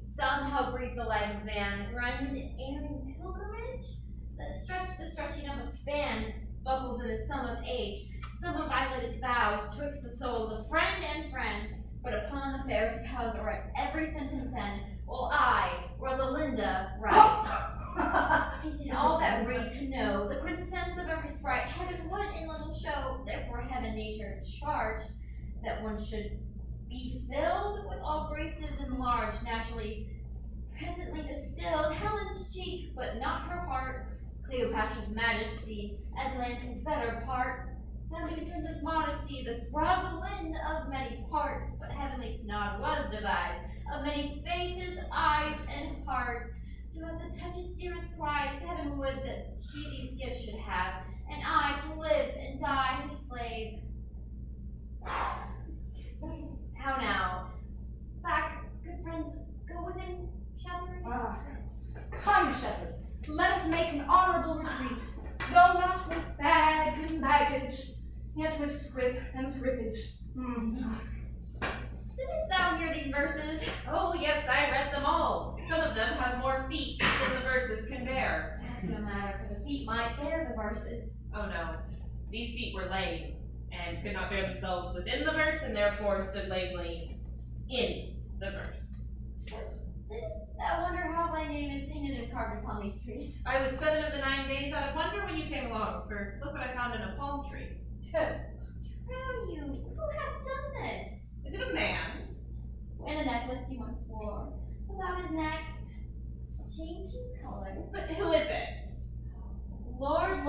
Some help brief the life of man, run an airy pilgrimage that stretch the stretching of a span, buckles in the sum of age, some of violeted vows twixt the souls of friend and friend, but upon the fairest vows are at every sentence end, while I, Rosalinda, write. Teaching all that read to know the quintessence of every sprite, heaven would in little show, therefore heaven nature charged, that one should be filled with all graces enlarged, naturally, presently distilled, Helen's cheek, but not her heart, Cleopatra's majesty, Atlanta's better part, Sandington's modesty, this Rosalind of many parts, but heavenly snod was devised, of many faces, eyes, and hearts, to have the touch's dearest prize, heaven would that she these gifts should have, and I to live and die her slave. How now? Back, good friends, go within, shepherd? Come, shepherd, let us make an honorable retreat, though not with bag and baggage, yet with scrip and scrippage. Didst thou hear these verses? Oh, yes, I read them all. Some of them have more feet than the verses can bear. That's no matter, for the feet might bear the verses. Oh, no. These feet were lame, and could not bear themselves within the verse, and therefore stood lamely in the verse. Didst thou wonder how thy name is painted and carved upon these trees? I was 7 of the 9 days out of wonder when you came along, for look what I found in a palm tree. Trow you, who hath done this? Is it a man? And a necklace he once wore about his neck, changing color. But who is it? Lord,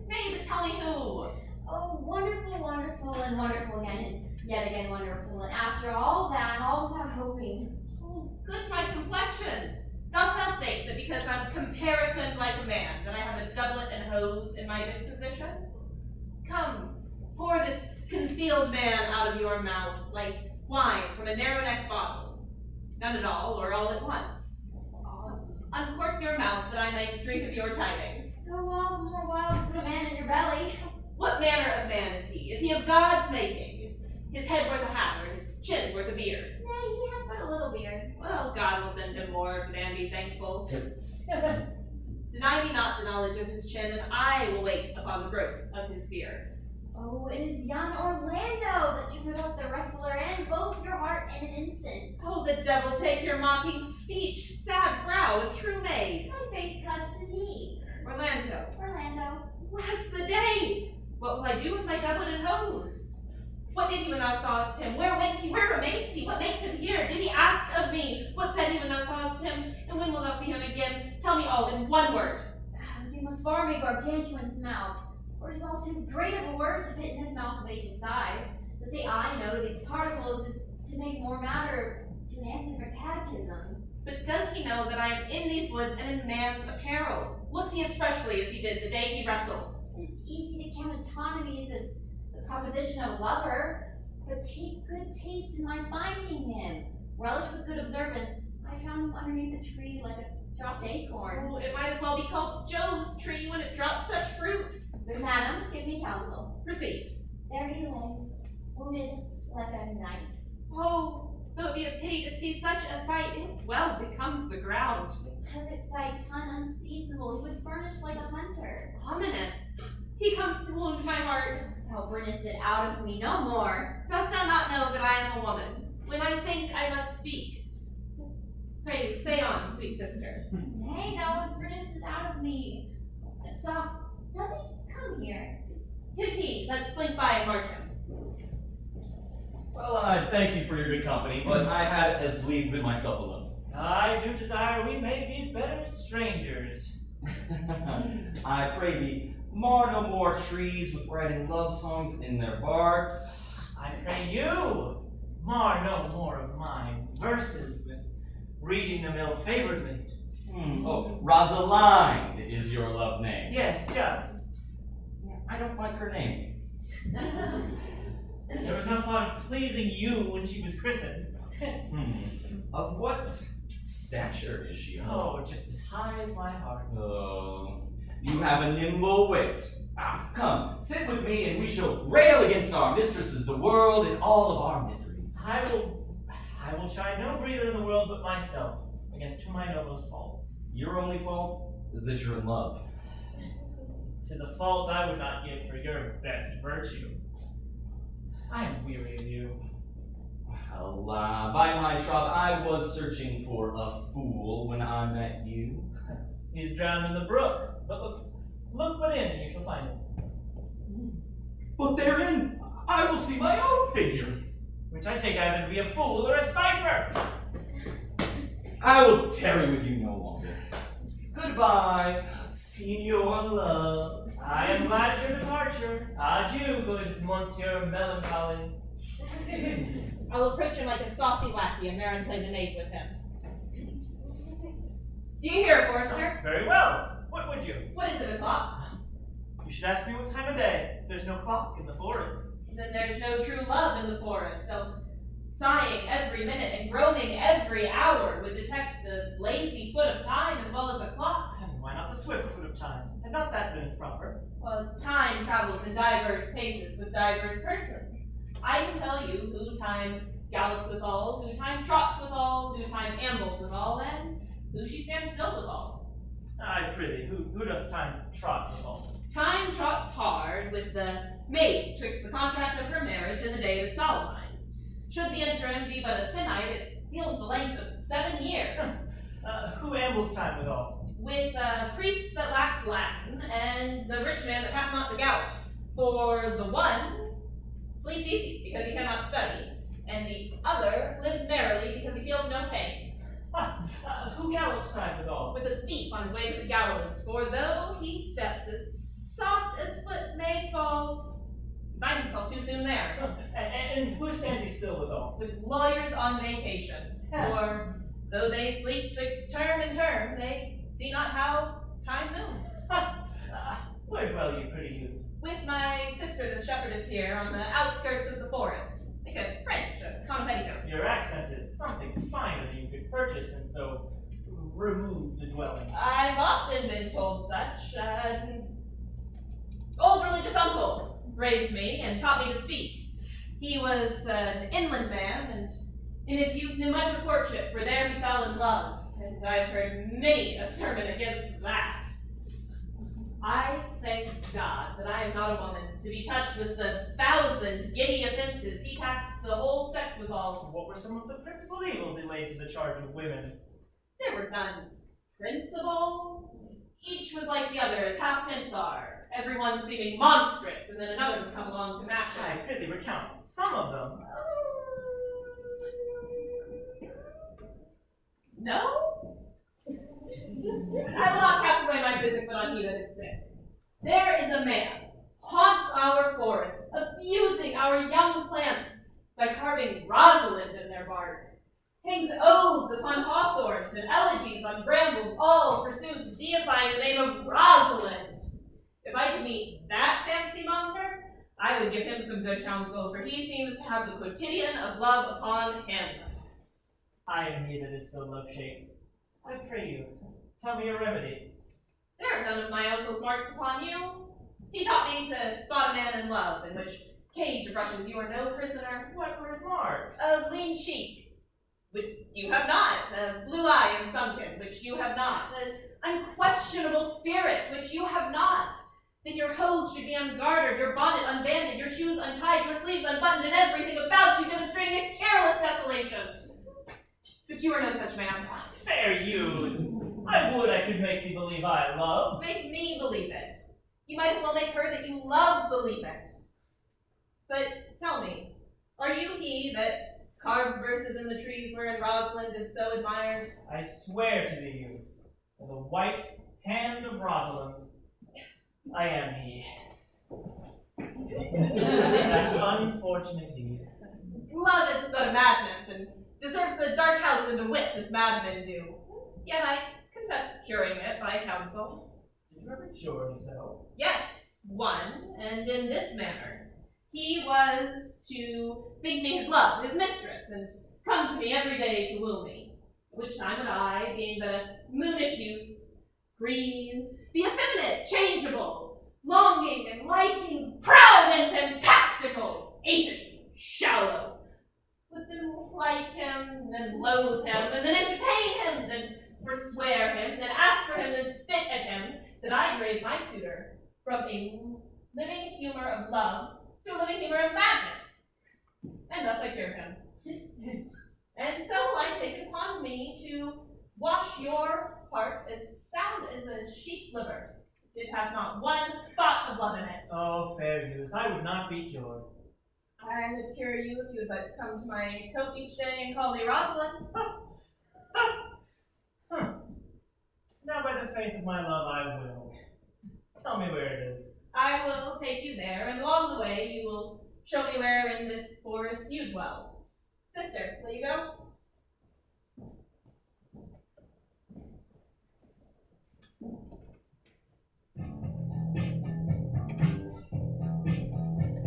Nay, but tell me who. oh, wonderful, wonderful, and wonderful again, and yet again wonderful, and after all that, all without hoping. Oh, good my complexion. Dost thou think that because I'm comparisoned like a man, that I have a doublet and hose in my disposition? Come, pour this concealed man out of your mouth, like wine from a narrow-necked bottle. None at all, or all at once. Uncork your mouth, that I may drink of your tidings. Go all the more wild, put a man in your belly. What manner of man is he? Is he of God's making? Is his head worth a hat, or his chin worth a beard? Nay, he hath but a little beard. Well, God will send him more, if man be thankful. Deny me not the knowledge of his chin, and I will wait upon the growth of his beard. Oh, it is young Orlando that drew out the wrestler and both your heart in an instant. Oh, the devil take your mocking speech, sad brow, and true maid. My faith cussed is he. Orlando, bless the day! What will I do with my doublet and hose? What did he when thou sawest him? Where went he? Where remains he? What makes him here? Did he ask of me? What said he when thou sawest him? And when wilt thou see him again? Tell me all in one word. You must bar me gargantuan's mouth, for it is all too great of a word to fit in his mouth of age's size. To say I know to these particles is to make more matter to an answer for catechism. But does he know that I am in these woods and in man's apparel? Looks he as freshly as he did the day he wrestled? It is easy to count autonomies as the proposition of a lover, but take good taste in my finding him. Relish with good observance. I found him underneath a tree like a dropped acorn. Oh, it might as well be called Jove's tree when it drops such fruit. Good madam, give me counsel. Proceed. There he lay, wounded like a knight. Oh, though it be a pity to see such a sight, it well becomes the ground. Perfect sight, tongue unseasonable, he was furnished like a hunter. Ominous. He comes to wound my heart. Thou burnest it out of me no more. Dost thou not know that I am a woman? When I think, I must speak. Pray, say on, sweet sister. Nay, thou burnest it out of me. Soft, does he come here? 'Tis he. Let's slink by and mark him. Well, I thank you for your good company, but I had as lief been myself alone. I do desire we may be better strangers. I pray thee, mar no more trees with writing love songs in their barks. I pray you, mar no more of my verses with reading them ill-favoredly. Oh, Rosalind is your love's name. Yes, just. I don't like her name. There was no thought of pleasing you when she was christened. Of what stature is she? Oh, just as high as my heart. You have a nimble wit, Ah, come, sit with me, and we shall rail against our mistresses, the world, and all of our miseries. I will shy no breather in the world but myself, against whom I know those faults. Your only fault is that you're in love. 'Tis a fault I would not give for your best virtue. I am weary of you. Well, by my troth, I was searching for a fool when I met you. He's drowned in the brook. But look but in, and you shall find him. But therein, I will see my own figure. Which I take either to be a fool or a cipher. I will tarry with you no longer. Goodbye, Signor Love. I am glad at your departure. Adieu, good Monsieur Melancholy. I'll approach him like a saucy lackey and there and play the knave with him. Do you hear, Forrester? Very well. What would you? What is it, o'clock? You should ask me what time of day. There's no clock in the forest. Then there's no true love in the forest, else sighing every minute and groaning every hour would detect the lazy foot of time as well as the clock. And why not the swift foot of time? Had not that been as proper? Well, time travels in diverse paces with diverse persons. I can tell you who time gallops withal, who time trots withal, who time ambles withal, and who she stands still withal. I prithee, who doth time trot withal? Time trots hard with the maid twixt the contract of her marriage and the day it is solemnized. Should the interim be but a sennight, it feels the length of 7 years. Who ambles time withal? With a priest that lacks Latin, and the rich man that hath not the gout. For the one sleeps easy because he cannot study, and the other lives merrily because he feels no pain. Who gallops time withal? With a thief on his way to the gallows, for though he steps as soft as foot may fall, he finds himself too soon there. And who stands he still withal? With lawyers on vacation, for though they sleep twixt term and term, they see not how time moves. Where dwell you, pretty youth? With my sister, the shepherdess here, on the outskirts of the forest. Like a French, a Conopetico. Your accent is something finer than you could purchase in so removed a dwelling. I've often been told such. Old religious uncle raised me and taught me to speak. He was an inland man, and in his youth knew much of courtship, for there he fell in love, and I've heard many a sermon against that. I thank God that I am not a woman, to be touched with the 1,000 giddy offenses he taxed the whole sex withal. What were some of the principal evils he laid to the charge of women? There were none principal. Each was like the other, as halfpence are, everyone seeming monstrous, and then another would come along to match I it. prithee recount some of them. No? I will not cast away my physic, but on he that is sick. There is a man, haunts our forest, abusing our young plants by carving Rosalind in their bark. Hangs odes upon hawthorns and elegies on brambles, all pursued to deify the name of Rosalind. If I could meet that fancy monger, I would give him some good counsel, for he seems to have the quotidian of love upon him. I am he that is so love-shaped. I pray you, tell me a remedy. There are none of my uncle's marks upon you. He taught me to spot a man in love, in which cage of rushes you are no prisoner. What were his marks? A lean cheek, which you have not. A blue eye and sunken, which you have not. An unquestionable spirit, which you have not. Then your hose should be ungartered, your bonnet unbanded, your shoes untied, your sleeves unbuttoned, and everything about you demonstrating a careless desolation. But you are no such man. Fair youth. I would I could make thee believe I love. Make me believe it. You might as well make her that you love believe it. But tell me, are you he that carves verses in the trees wherein Rosalind is so admired? I swear to thee, youth, by the white hand of Rosalind, I am he. That unfortunate deed. Love is but a madness, and deserves a dark house and a whip as madmen do. Yet I confess curing it by counsel. Did you ever cure me so? Yes, one, and in this manner. He was to think me his love, his mistress, and come to me every day to woo me. At which time would I, being but a moonish youth, grieve, be effeminate, changeable, longing and liking, proud and fantastical, apish and shallow, would then like him, then loathe him, and then entertain him, then forswear him, then ask for him, then spit at him, that I drave my suitor from a living humor of love to a living humor of madness. And thus I cured him. And so will I take it upon me to wash your heart as sound as a sheep's liver. It hath not one spot of love in it. Oh, fair youth, I would not be cured. I would cure you if you would but come to my coat each day and call me Rosalind. Now by the faith of my love I will. Tell me where it is. I will take you there, and along the way you will show me where in this forest you dwell. Sister, will you go?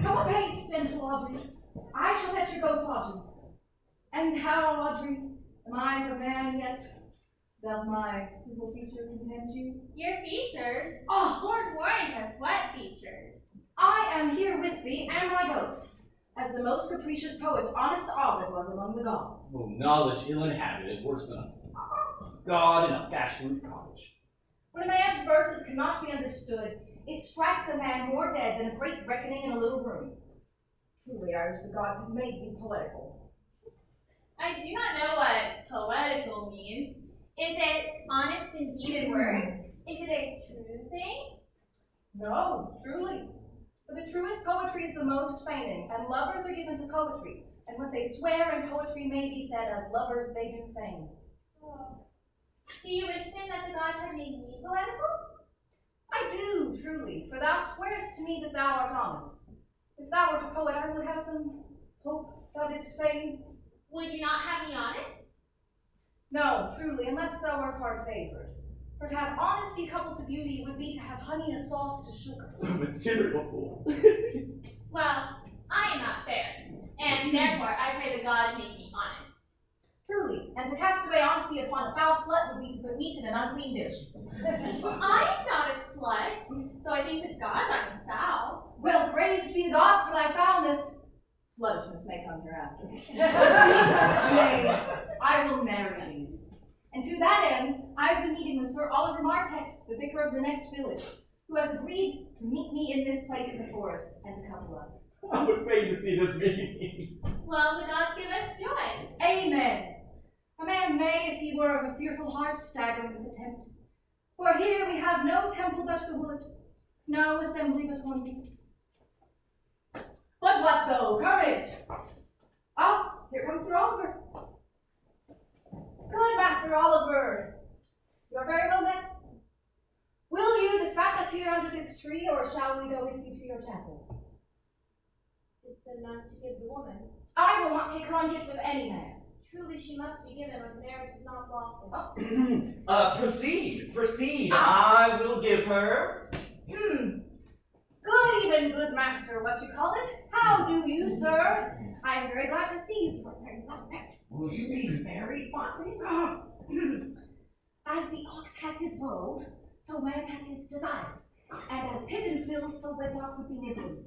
Come apace, gentle Audrey. I shall fetch your goats, Audrey. And how, Audrey, am I the man yet? Doth my simple feature content you? Your features? Oh, Lord warrant us, what features? I am here with thee and my goats, as the most capricious poet honest Ovid was among the gods. Oh, knowledge ill-inhabited, worse than a god in a thatched-roof cottage. When a man's verses cannot be understood, it strikes a man more dead than a great reckoning in a little room. Truly, I wish the gods had made me poetical. I do not know what poetical means. Is it honest in deed and word? Is it a true thing? No, truly. For the truest poetry is the most feigning, and lovers are given to poetry, and what they swear in poetry may be said as lovers they do feign. Oh. Do you wish then that the gods had made me poetical? I do, truly, for thou swearest to me that thou art honest. If thou wert a poet, I would have some hope thou didst feign. Would you not have me honest? No, truly, unless thou wert hard favored. For to have honesty coupled to beauty would be to have honey as sauce to sugar. Material fool. Well, I am not fair, and therefore I pray the gods make me honest. Truly, and to cast away honesty upon a foul slut would be to put meat in an unclean dish. I'm not a slut, though I think the gods aren't foul. Well, praised be the gods for thy foulness. Sluttishness may come hereafter. Nay, I will marry you. And to that end, I have been meeting with Sir Oliver Martext, the vicar of the next village, who has agreed to meet me in this place in the forest and to couple us. I would fain to see this meeting. Well, the gods give us joy. Amen. A man may, if he were of a fearful heart, stagger in this attempt. For here we have no temple but the wood, no assembly but one. But what though? Courage! Ah, here comes Sir Oliver. Good Master Oliver. You are very well met. Will you dispatch us here under this tree, or shall we go with you to your chapel? Is there none to give the woman? I will not take her on gift of any man. Truly she must be given when marriage is not lawful. Proceed. I will give her. Good even, good master, what you call it? How do you, sir? I am very glad to see you. You are very well met. Will you be married, Martin? As the ox hath his woe, so man hath his desires. And as pigeons build, so wedlock would be nibbling.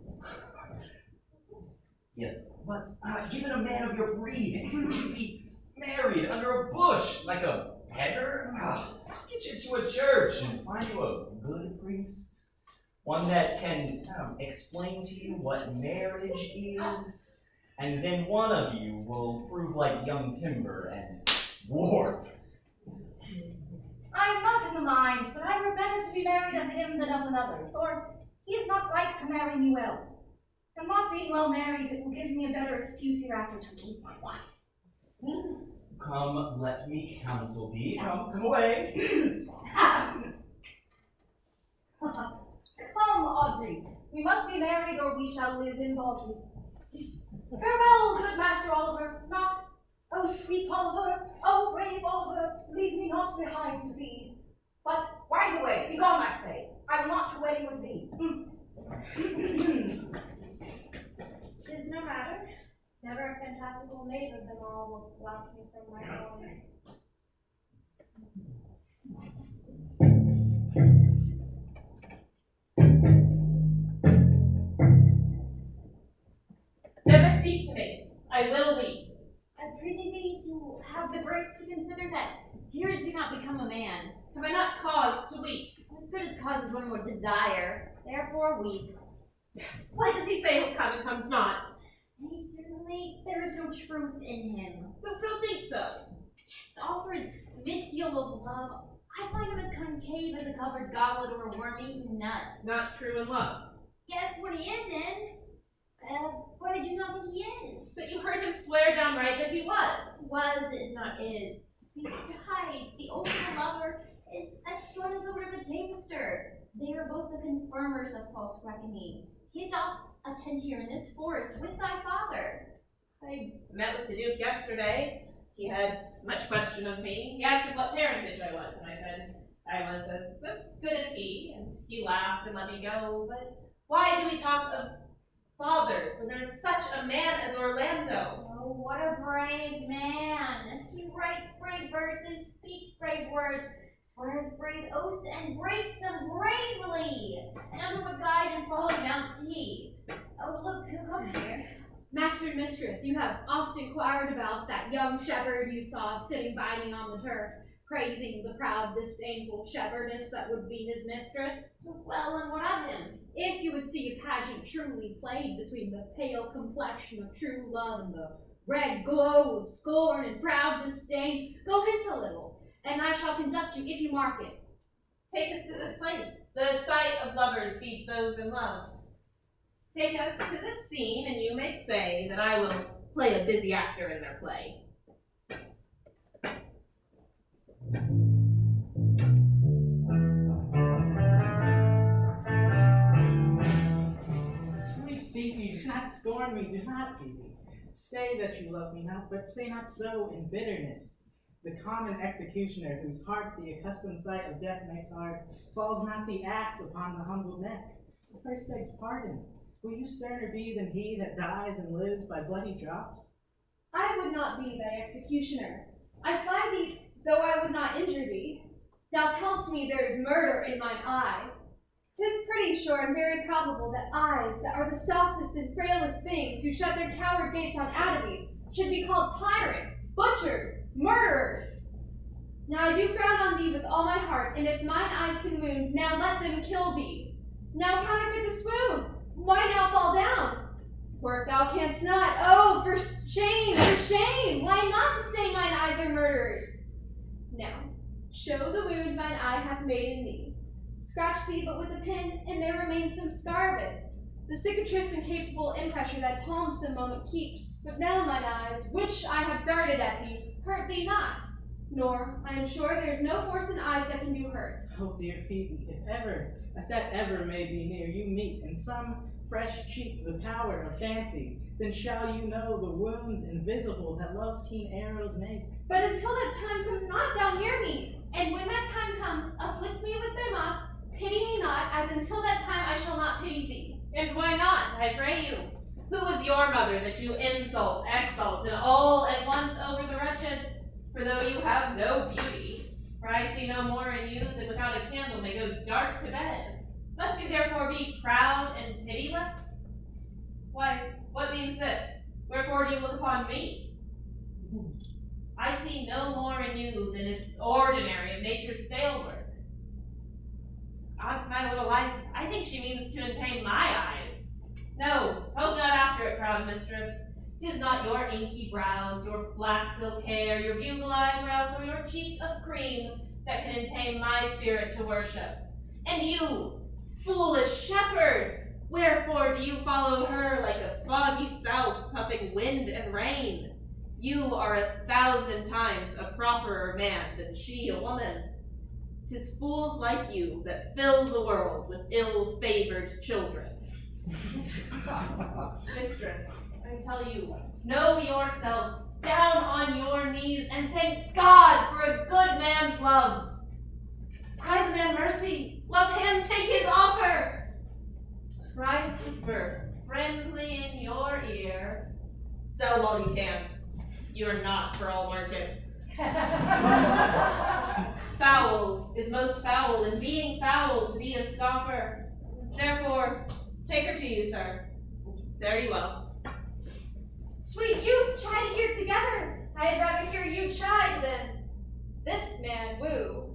Yes, but given a man of your breed, would you be married under a bush like a beggar? I'll get you to a church and find you a good priest. One that can explain to you what marriage is, and then one of you will prove like young timber and warp. I am not in the mind, but I were better to be married of him than of another, for he is not like to marry me well. And not being well married, it will give me a better excuse hereafter to leave my wife. Come, let me counsel thee. Come away. Come, Audrey, we must be married or we shall live in Audrey. Farewell, good Master Oliver, not, oh sweet Oliver, oh brave Oliver, leave me not behind thee. But right away, be gone, I say, I will not to wedding with thee. 'Tis no matter. Never a fantastical knave of them all will flout me from my own. that tears do not become a man. Have I not cause to weep? As good as causes one would desire, therefore weep. Why does he say he'll come and comes not? Nay, certainly there is no truth in him. Dost thou think so? Yes, offers vistial of love. I find him as concave as a covered goblet or a worm-eaten nut. Not true in love. Yes, when he isn't. But I do not think he is. But you heard him swear downright that he was. Was is not is. Besides, the older lover is as strong as the word of a tapester. They are both the confirmers of false reckoning. He doth attend here in this forest with thy father. I met with the Duke yesterday. He had much question of me. He asked what parentage I was, and I said, I was as good as he, and he laughed and let me go. But why do we talk of fathers when there is such a man as Orlando? Oh, what a brave man. He writes brave verses, speaks brave words, swears brave oaths, and breaks them bravely. And under what guide and folly mounts he? Oh, look, who comes here? Master and mistress, you have oft inquired about that young shepherd you saw sitting by me on the turf, praising the proud, disdainful shepherdess that would be his mistress. Well, and what of him? If you would see a pageant truly played between the pale complexion of true love and the red glow of scorn and proud disdain, go hence a little, and I shall conduct you if you mark it. Take us to this place. The sight of lovers feeds those in love. Take us to this scene, and you may say that I will play a busy actor in their play. Sweet Phoebe, do not scorn me, do not, Phoebe. Say that you love me not, but say not so in bitterness. The common executioner, whose heart the accustomed sight of death makes hard, falls not the axe upon the humble neck. The first begs pardon. Will you sterner be than he that dies and lives by bloody drops? I would not be thy executioner. I fly thee, though I would not injure thee. Thou tell'st me there is murder in mine eye. 'Tis pretty sure and very probable that eyes that are the softest and frailest things, who shut their coward gates on atomies, should be called tyrants, butchers, murderers. Now I do frown on thee with all my heart, and if mine eyes can wound, now let them kill thee. Now count I fit to swoon. Why now fall down? For if thou canst not, oh, for shame, why not to say mine eyes are murderers? Now, show the wound mine eye hath made in thee. Scratch thee but with a pin, and there remains some scar of it. The cicatrice and capable impressure thy palm some moment keeps, but now mine eyes, which I have darted at thee, hurt thee not. Nor, I am sure, there is no force in eyes that can do hurt. Oh, dear Phoebe, if ever, as that ever may be near, you meet in some fresh cheek the power of fancy, then shall you know the wounds invisible that love's keen arrows make. But until that time come not thou near me, and when that time comes, afflict me with thy mocks, pity me not, as until that time I shall not pity thee. And why not, I pray you? Who was your mother that you insult, exalt, and all at once over the wretched? For though you have no beauty, for I see no more in you than without a candle may go dark to bed, must you therefore be proud and pitiless? Why, what means this? Wherefore do you look upon me? I see no more in you than is ordinary of nature's sail work. Odds my little life, I think she means to entain my eyes. No, hope not after it, proud mistress. 'Tis not your inky brows, your black silk hair, your bugle eyebrows, or your cheek of cream that can entain my spirit to worship. And you, foolish shepherd, wherefore do you follow her like a foggy south puffing wind and rain? You are 1,000 times a properer man than she a woman. 'Tis fools like you that fill the world with ill-favored children. Mistress, I tell you, know yourself, down on your knees, and thank God for a good man's love. Cry the man mercy, love him, take his offer. Cry whisper, friendly in your ear. Sell while you can. You are not for all markets. Foul is most foul, and being foul to be a scoffer. Therefore, take her to you, sir. There you will. Sweet youth, chide here together. I had rather hear you chide than. man woo?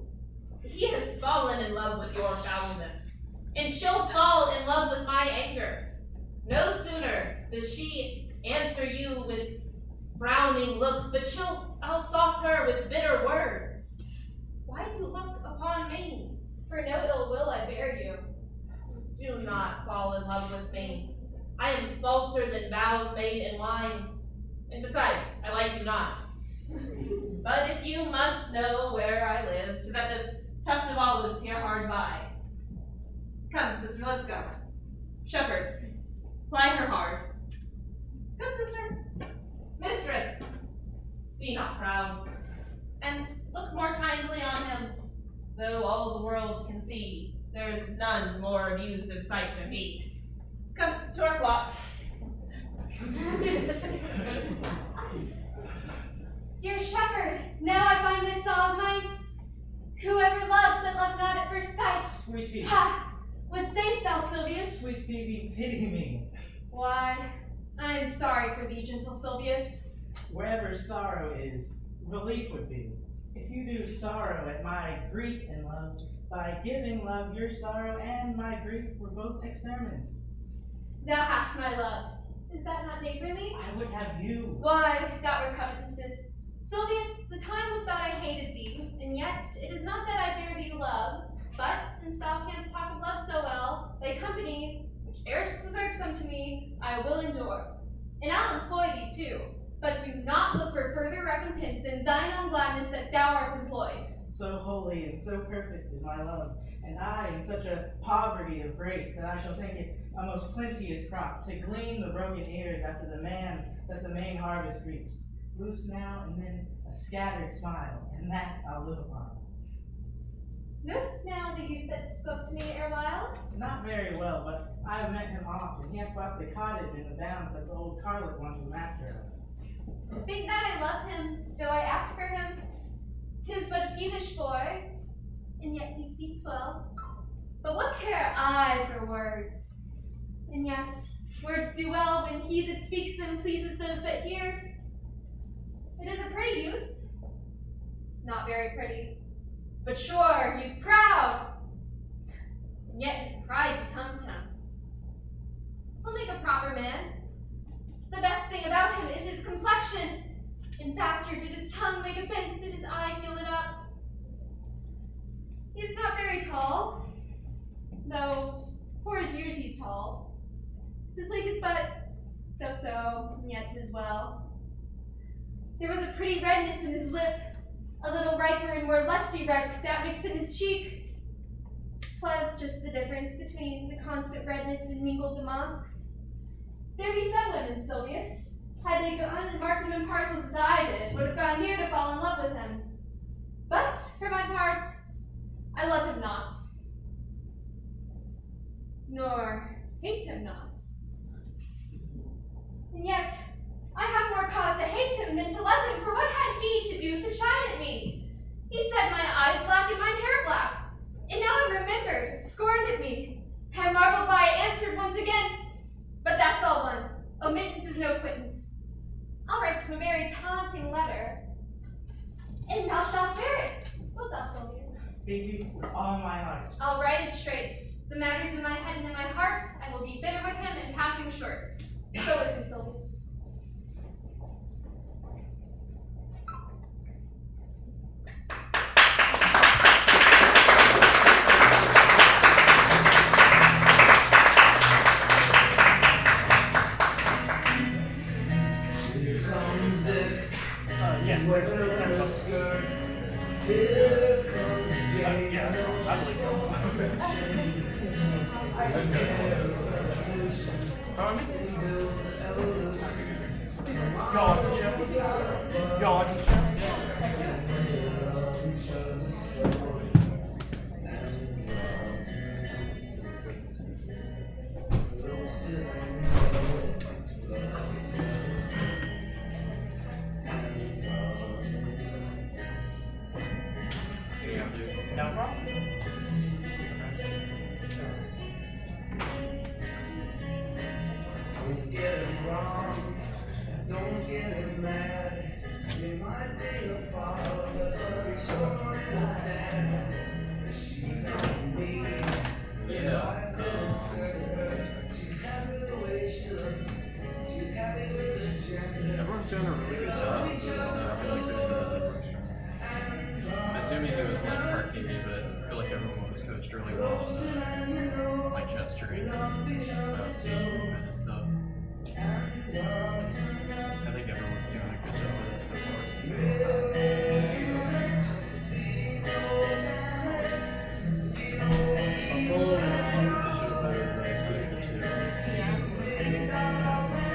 He has fallen in love with your foulness, and she'll fall in love with my anger. No sooner does she answer you with frowning looks, but I'll sauce her with bitter words. Why do you look upon me? For no ill will I bear you. Do not fall in love with me. I am falser than vows made in wine. And besides, I like you not. But if you must know where I live, 'tis at this tuft of olives here hard by. Come, sister, let's go. Shepherd, ply her hard. Come, sister. Mistress, be not proud, and look more kindly on him, though all the world can see there is none more amused at sight than he. Come to our flocks. Dear shepherd, now I find this all of might. Whoever loved that loved not at first sight. Sweet Phoebe. Ha! What sayst thou, Silvius? Sweet Phoebe, pity me. Why, I am sorry for thee, gentle Silvius. Wherever sorrow is, relief would be. If you do sorrow at my grief and love, by giving love your sorrow and my grief were both exterminate. Thou hast my love. Is that not neighborly? I would have you. Why, that were covetousness. Silvius, the time was that I hated thee, and yet it is not that I bear thee love, but since thou canst talk of love so well, thy company, which erst was irksome to me, I will endure. And I'll employ thee too, but do not look for further recompense than thine own gladness that thou art employed. So holy and so perfect is my love, and I in such a poverty of grace that I shall think it a most plenteous crop to glean the broken ears after the man that the main harvest reaps. Loose now and then a scattered smile, and that I'll live upon. Knowst now the youth that spoke to me erewhile? Not very well, but I have met him often. He hath bought the cottage in the bounds that the old harlot once was master of. Think that I love him, though I ask for him. 'Tis but a peevish boy, and yet he speaks well. But what care I for words? And yet, words do well when he that speaks them pleases those that hear. It is a pretty youth. Not very pretty. But sure, he's proud. And yet his pride becomes him. He'll make a proper man. The best thing about him is his complexion. And faster did his tongue make offense, did his eye heal it up. He is not very tall, though for his years he's tall. His leg is but so-so, and yet 'tis well. There was a pretty redness in his lip, a little riper and more lusty red that mixed in his cheek. 'Twas just the difference between the constant redness and mingled damask. There be some women, Silvius, had they gone and marked him in parcels as I did, would have gone near to fall in love with him. But, for my part, I love him not. Nor hate him not. And yet, I have more cause to hate him than to love him, for what had he to do to chide at me? He said mine eyes black and mine hair black. And now I remember, scorned at me. I marveled why I answered once again. But that's all one. Omittance is no quittance. I'll write him a very taunting letter. And thou shalt bear it. Wilt thou, Silvius? Phoebe, with all my heart. I'll write it straight. The matters in my head and in my heart, I will be bitter with him and passing short. Go with him, Silvius. No problem. Don't get it wrong, don't get it mad. It might be a fall, but hurry short. assuming it was like parking me, but I feel like everyone was coached really well on like gesturing and stage movement and stuff. I think everyone's doing a good job with it so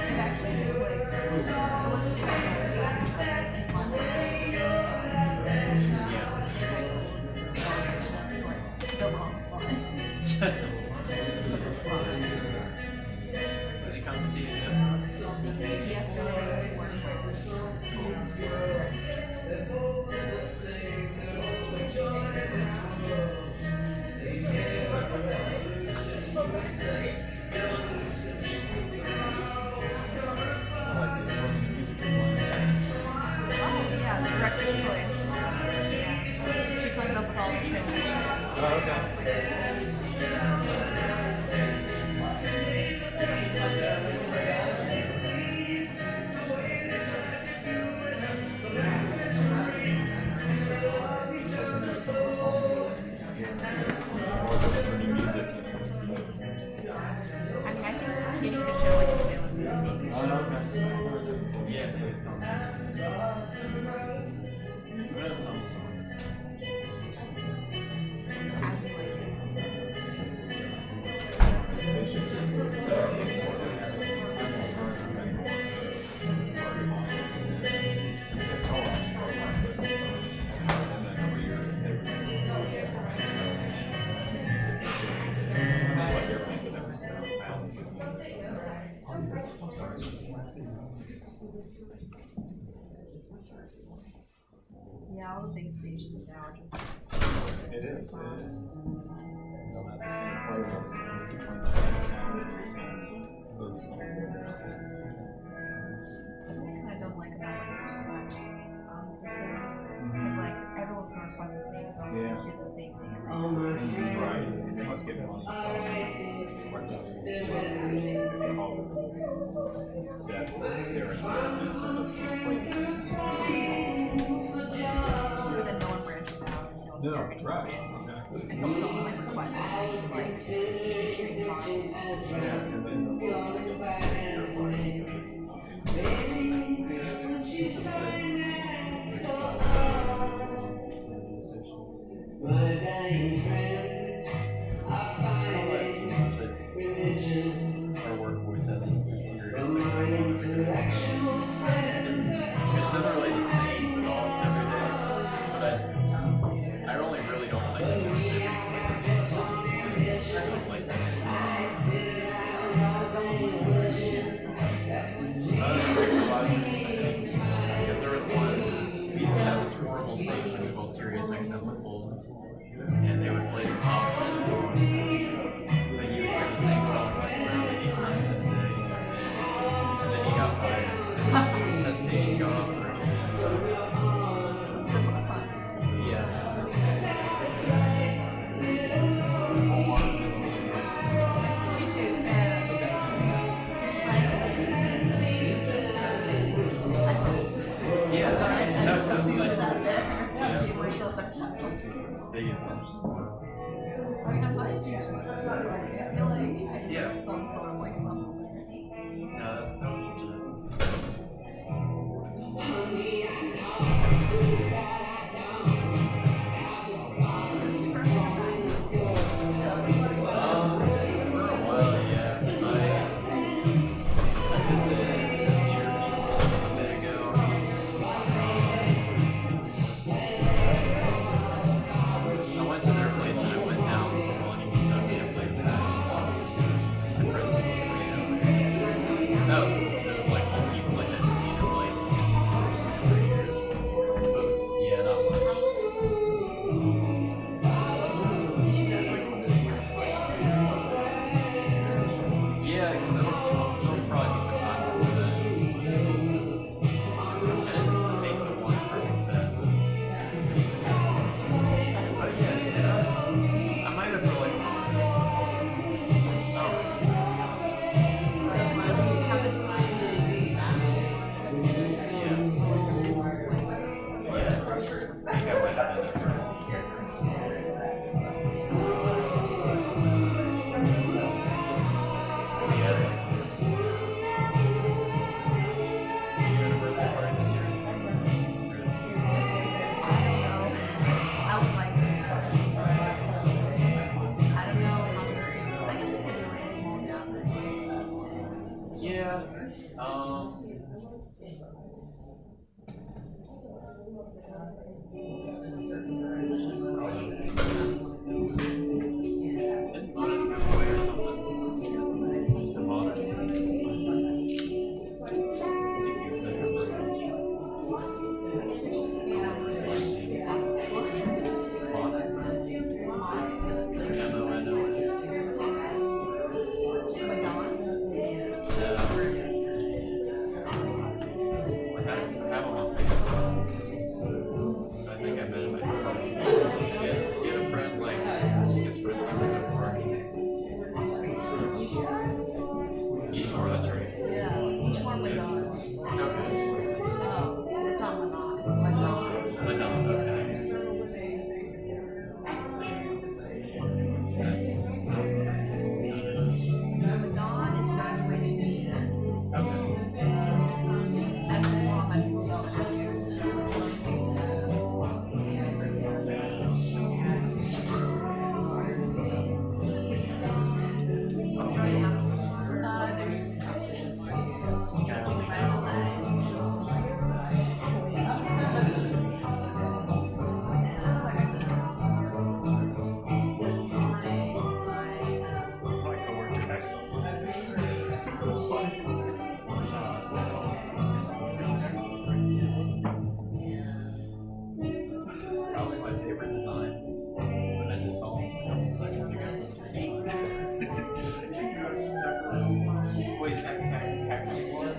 It actually did like, it wasn't too bad. It was fun. The wrong one. Does he come and see you? He came yesterday to work Oh yeah, the director's choice. Yeah. She comes up with all the transitions. Oh, okay. I mean, I think Katie could share like a playlist with me. Yeah, it's on. It's on. It's as you like it. Yeah, all the big stations now are just. It is. They'll have the same playlist between the same songs and the same books and That's what I kind of don't like about like the request system, because like everyone's gonna request the same song, so you hear the same thing every day. Right. They must get money But then no one branches out and you don't No, hear any right, songs exactly. until someone like requests it, just like stream files. Our work voice has a serious it's never really the same songs every day, but I only really don't like the voice they make the same songs. I don't like that. Supervisors, I think, because there was one, we used to have this horrible station called Sirius XM Ripples, and they would play the top 10 songs, but you would hear the same song like literally 8 times in a day, and then he got fired. That station got off the rotation. Yeah. Big assumption. I mean, I find you too. I feel like I deserve some sort of like level there. No, that was such a. For a while, yeah. I visited a theater a bit ago. I went to their place and I went down to Millennium, Kentucky, a place that my friends had lived way down there. That was cool. It was like Didn't Mona move away or something? The Mona? I think you would say her pronouns. Mona? M-O-N-O-N. I have him on Facebook. I think I met him at he had a friend, like, his friend's name was before. Ishmore, that's right. Yeah, Ishmore Madonna. Okay. It's not Madonna, it's Madonna. Madonna, okay. Madonna is graduating soon. Okay. I just saw my people go Probably my favorite design. But I just saw him a couple seconds ago. Wait, is that tactic one?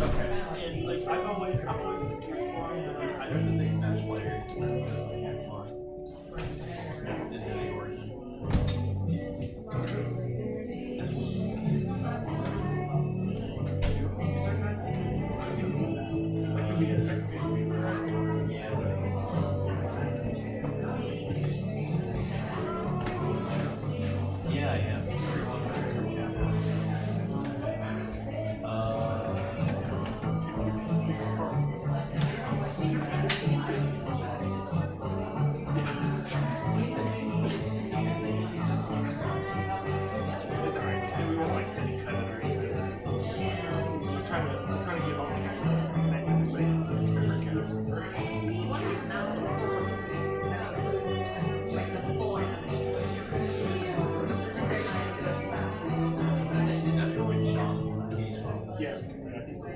Okay. And like I've always seen Tech there's a big Smash player just like Tech One. Didn't know the origin. Yeah, yeah. It's alright. So we won't like say cut it or anything. I'm trying to get on camera. And I think this like is the favorite cast. You want to mount the force, like the full animation. This is their chance to go too fast. Definitely Sean. Yeah, he's the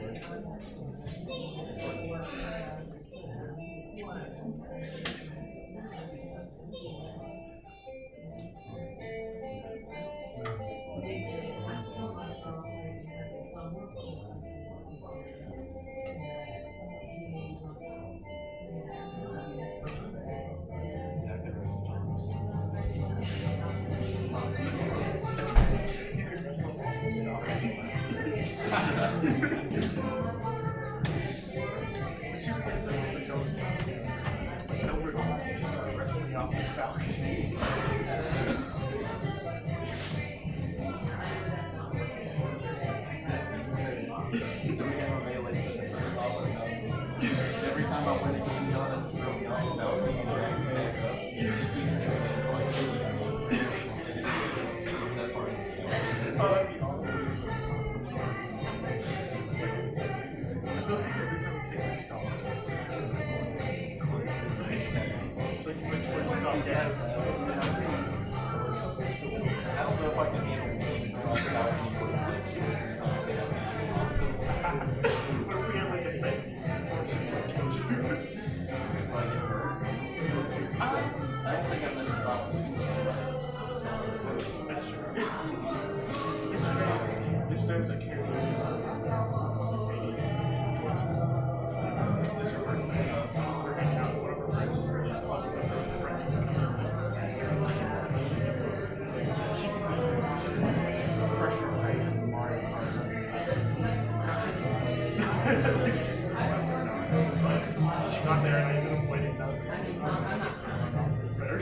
just got wrestling me off this balcony. So we have a melee set that goes all the time. Every time I win a game, John has to throw me off the balcony and drag me back up. He keeps doing it until I kill him. It's that part of the skill. Oh, that'd be awesome. I feel like it's every time he takes a stop. Like he's like trying to stop gas. I don't know if I can handle losing off the balcony for like 2 or 3 times they have to be in the hospital. But if we had like a second, Until I get hurt. I don't think I'm gonna stop losing. that's true. Yesterday was like here. Was it Katie's? It's her birthday. We're hanging out with one of our friends. Talking about her friends coming around. She can crush your face in Mario Kart. She got there and I ended up winning. That was like, I must have my mouth was there.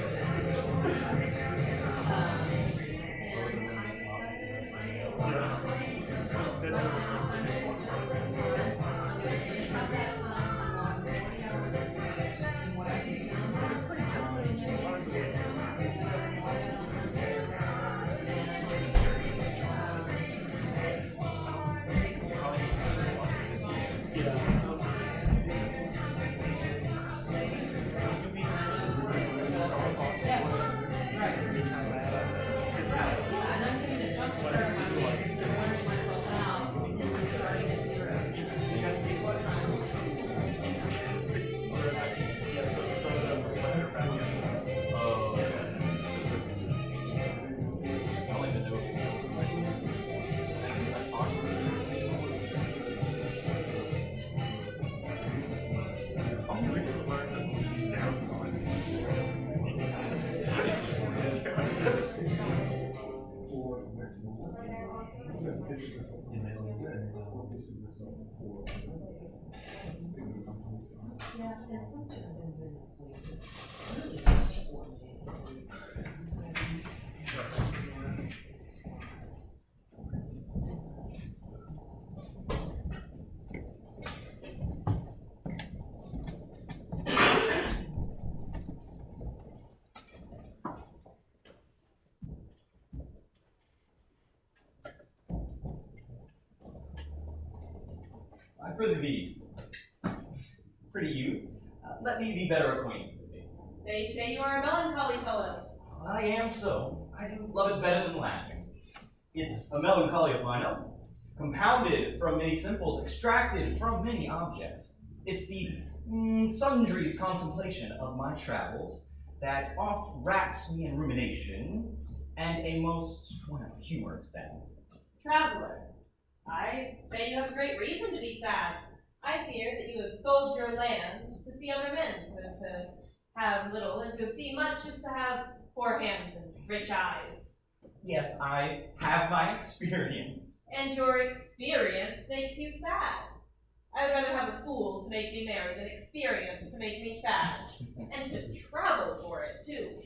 I prithee, pretty youth, let me be better acquainted with thee. They say you are a melancholy fellow. I am so. I do love it better than laughing. It's a melancholy of mine own, compounded from many simples, extracted from many objects. It's the sundries contemplation of my travels that oft wraps me in rumination and a most humorous sadness. Traveler, I say you have great reason to be sad. I fear that you have sold your land to see other men's, and to have little, and to have seen much is to have poor hands and rich eyes. Yes, I have my experience. And your experience makes you sad. I would rather have a fool to make me merry than experience to make me sad. And to travel for it, too.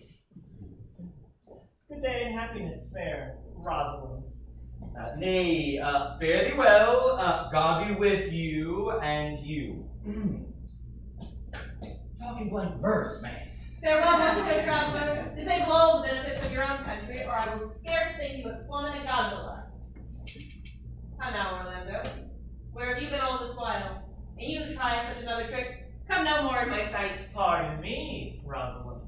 Good day and happiness, fair Rosalind. Nay, fare thee well. God be with you and you. Talking blank verse, man. Farewell, Monsieur Traveler. Disable all the benefits of your own country, or I will scarce think you have swum in a gondola. How now, Orlando? Where have you been all this while? And you try such another trick? Come no more in my sight. Pardon me, Rosalind.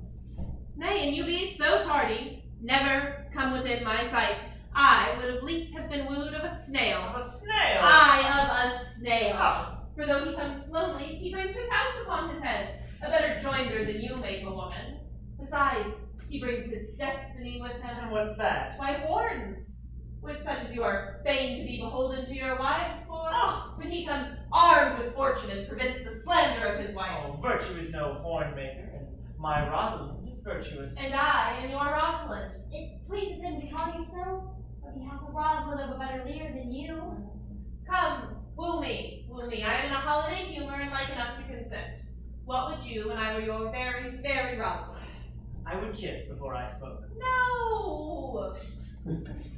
Nay, and you be so tardy, never come within my sight. I would have been wooed of a snail. Of a snail? I of a snail. Oh. For though he comes slowly, he brings his house upon his head. A better joinder than you make a woman. Besides, he brings his destiny with him. And what's that? Why, horns, which such as you are fain to be beholden to your wives for. Oh. When he comes armed with fortune and prevents the slander of his wife. Oh, virtue is no horn maker, and my Rosalind is virtuous. And I am your Rosalind. It pleases him to call you so, but he hath a Rosalind of a better leer than you. Come, woo me, woo me. I am in a holiday humor and like enough to consent. What would you when I were your very, very Rosalind? I would kiss before I spoke. No!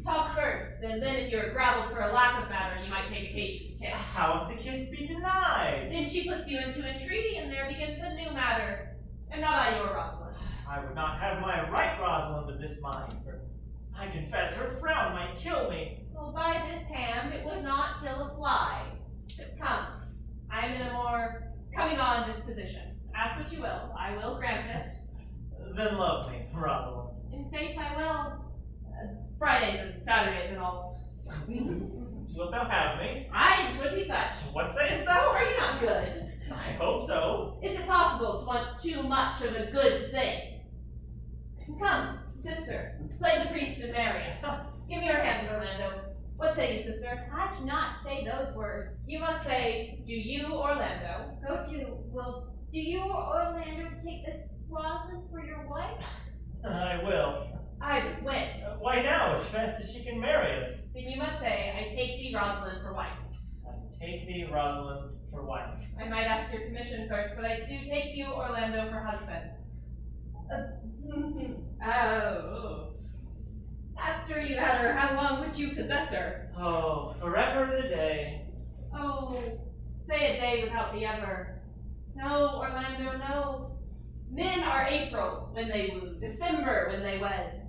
Talk first, and then if you're gravelled for a lack of matter, you might take occasion to kiss. How if the kiss be denied? Then she puts you into entreaty, and there begins a new matter. Am not I your Rosalind? I would not have my right Rosalind of this mind, for I confess her frown might kill me. Well, by this hand, it would not kill a fly. But come, I am in a more coming on disposition. Ask what you will, I will grant it. Then love me, Rosalind. In faith I will. Fridays and Saturdays and all. Wilt thou have me? I am 20 such. What sayest thou? Are you not good? I hope so. Is it possible to want too much of a good thing? Come, sister, play the priest and marry us. Give me your hands, Orlando. What say you, sister? I cannot say those words. You must say, do you, Orlando? Go to, well, do you, Orlando, take this Rosalind for your wife? I will. I would win. Why now, as fast as she can marry us? Then you must say, I take thee, Rosalind, for wife. I take thee, Rosalind, for wife. I might ask your commission first, but I do take you, Orlando, for husband. Oh. After you had her, how long would you possess her? Oh, forever and a day. Oh, say a day without the ever. No, Orlando, no. Men are April when they woo, December when they wed.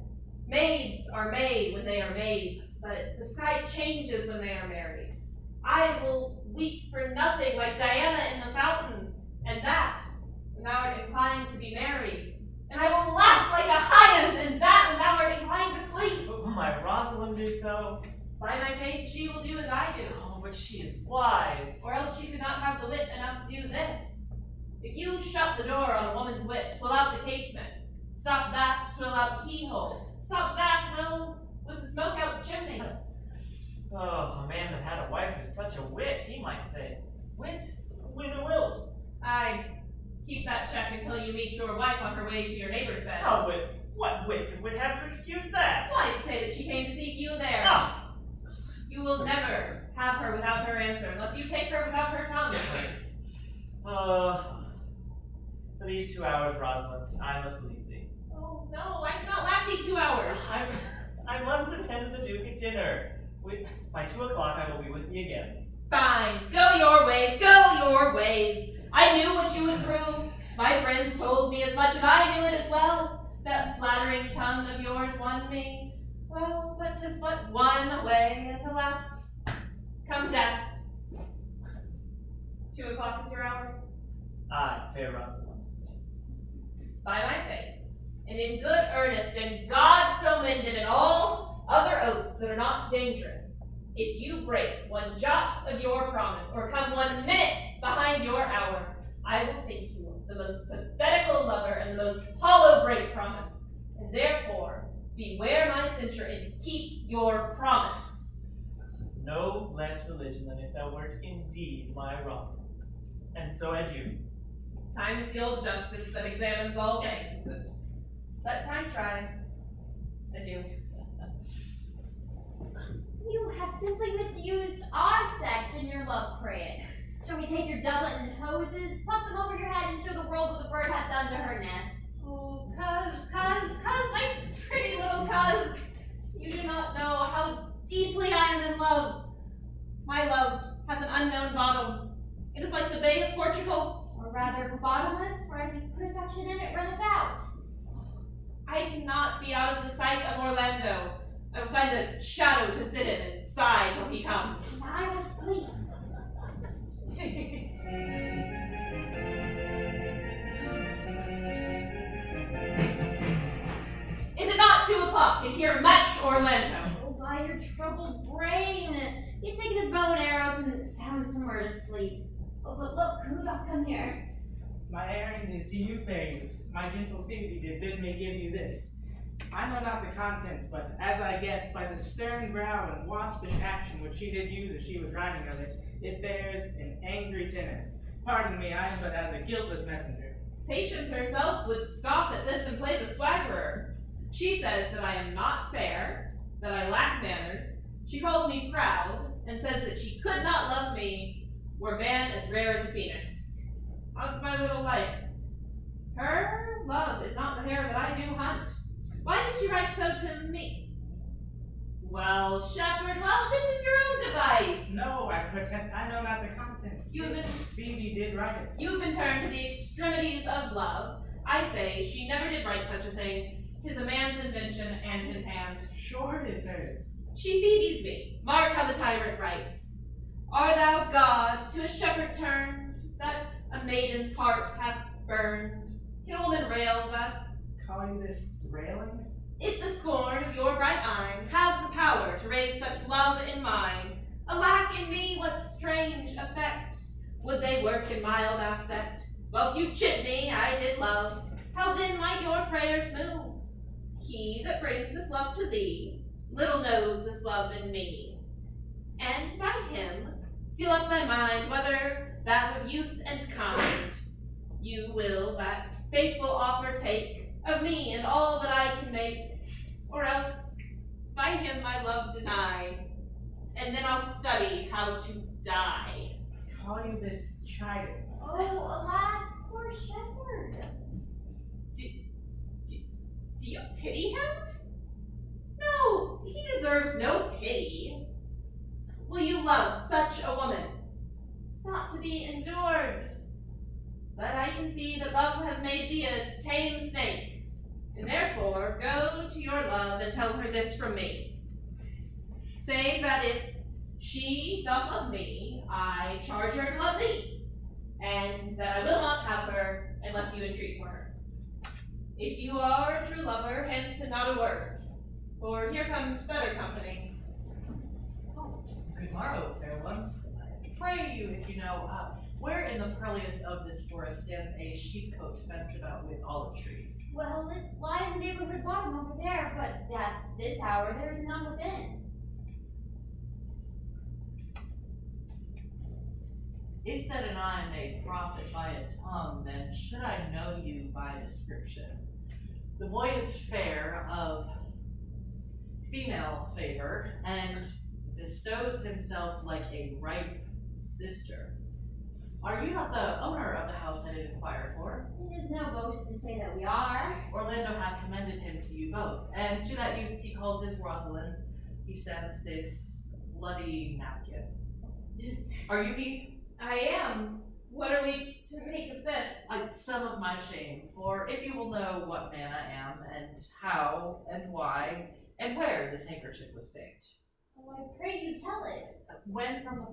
Maids are May when they are maids, but the sky changes when they are married. I will weep for nothing like Diana in the fountain, and that when thou art inclined to be married. And I will laugh like a hyacinth in that when thou art inclined to sleep. But will my Rosalind do so? By my faith, she will do as I do. Oh, but she is wise. Or else she could not have the wit enough to do this. If you shut the door on a woman's wit, pull out the casement. Stop that, twill out the keyhole. Stop that, will with the smoke out the chimney. Oh, a man that had a wife with such a wit, he might say, wit, win a wilt. Aye, keep that check until you meet your wife on her way to your neighbor's bed. How wit? What wit could wit have to excuse that? Why, to say that she came to seek you there. Ah! You will never have her without her answer, unless you take her without her tongue. For these 2 hours, Rosalind, I must leave thee. Oh, no, I cannot lack thee 2 hours. I must attend the Duke at dinner. By 2 o'clock, I will be with thee again. Fine, go your ways, go your ways. I knew what you would prove. My friends told me as much, and I knew it as well. That flattering tongue of yours won me. Well, but 'tis but one away, and alas, come death. 2 o'clock is your hour? Aye, fair Rosalind. By my faith, and in good earnest, and God so mended, and all other oaths that are not dangerous, if you break one jot of your promise, or come 1 minute behind your hour, I will think you the most pathetical lover and the most hollow break promise, and therefore beware my censure and keep your promise. No less religion than if thou wert indeed my Rosalind. And so adieu. Time is the old justice that examines all things. Let time try. Adieu. You have simply misused our sex in your love parade. Shall we take your doublet and hoses, put them over your head, and show the world what the bird hath done to her nest? Oh, cuz, my pretty little cuz. You do not know how deeply I am in love. My love has an unknown bottom. It is like the Bay of Portugal. Or rather bottomless, for as you put affection in it, runneth out. I cannot be out of the sight of Orlando. I will find a shadow to sit in and sigh till he comes. And I will sleep. Is it not 2 o'clock? And here much Orlando. Oh, by your troubled brain. He had taken his bow and arrows and found somewhere to sleep. Oh, but look, who doth come here? My errand is to you, fair youth. My gentle Phoebe did bid me give you this. I know not the contents, but as I guess, by the stern brow and waspish action which she did use as she was writing of it, it bears an angry tenor. Pardon me, I am but as a guiltless messenger. Patience herself would scoff at this and play the swaggerer. She says that I am not fair, that I lack manners. She calls me proud, and says that she could not love me were man as rare as a phoenix. How's my little life? Her love is not the hare that I do hunt. Why does she write so to me? Well, shepherd, well, this is your own device. No, I protest, I know not the contents. Phoebe did write it. You've been turned to the extremities of love. I say she never did write such a thing. 'Tis a man's invention and his hand. Sure it is hers. She Phoebes me. Mark how the tyrant writes. Art thou God to a shepherd turned, that a maiden's heart hath burned? Can a woman rail thus? Call you this railing? If the scorn of your bright eye have the power to raise such love in mine, alack in me what strange effect would they work in mild aspect? Whilst you chid me, I did love. How then might your prayers move? He that brings this love to thee, little knows this love in me. And by him, seal up thy mind, whether that of youth and kind, you will that faithful offer take of me and all that I can make, or else by him my love deny, and then I'll study how to die. Call you this child? Oh, alas, poor shepherd. Do you pity him? No, he deserves no pity. Will you love such a woman? It's not to be endured. But I can see that love hath made thee a tame snake, and therefore go to your love and tell her this from me. Say that if she doth love me, I charge her to love thee, and that I will not have her unless you entreat for her. If you are a true lover, hence and not a word, for here comes better company. Good morrow, fair ones. Pray you, if you know, where in the pearliest of this forest stands a sheepcote fenced about with olive trees? Well, it lies in the neighborhood bottom over there, but at this hour there is none within. If that an eye may profit by a tongue, then should I know you by description. The boy is fair, of female favor, and bestows himself like a ripe sister. Are you not the owner of the house I did inquire for? It is no boast to say that we are. Orlando hath commended him to you both, and to that youth he calls his Rosalind, he sends this bloody napkin. Are you he? I am. What are we to make of this? Some of my shame, for if you will know what man I am, and how, and why, and where this handkerchief was staked. Oh, I pray you tell it. When from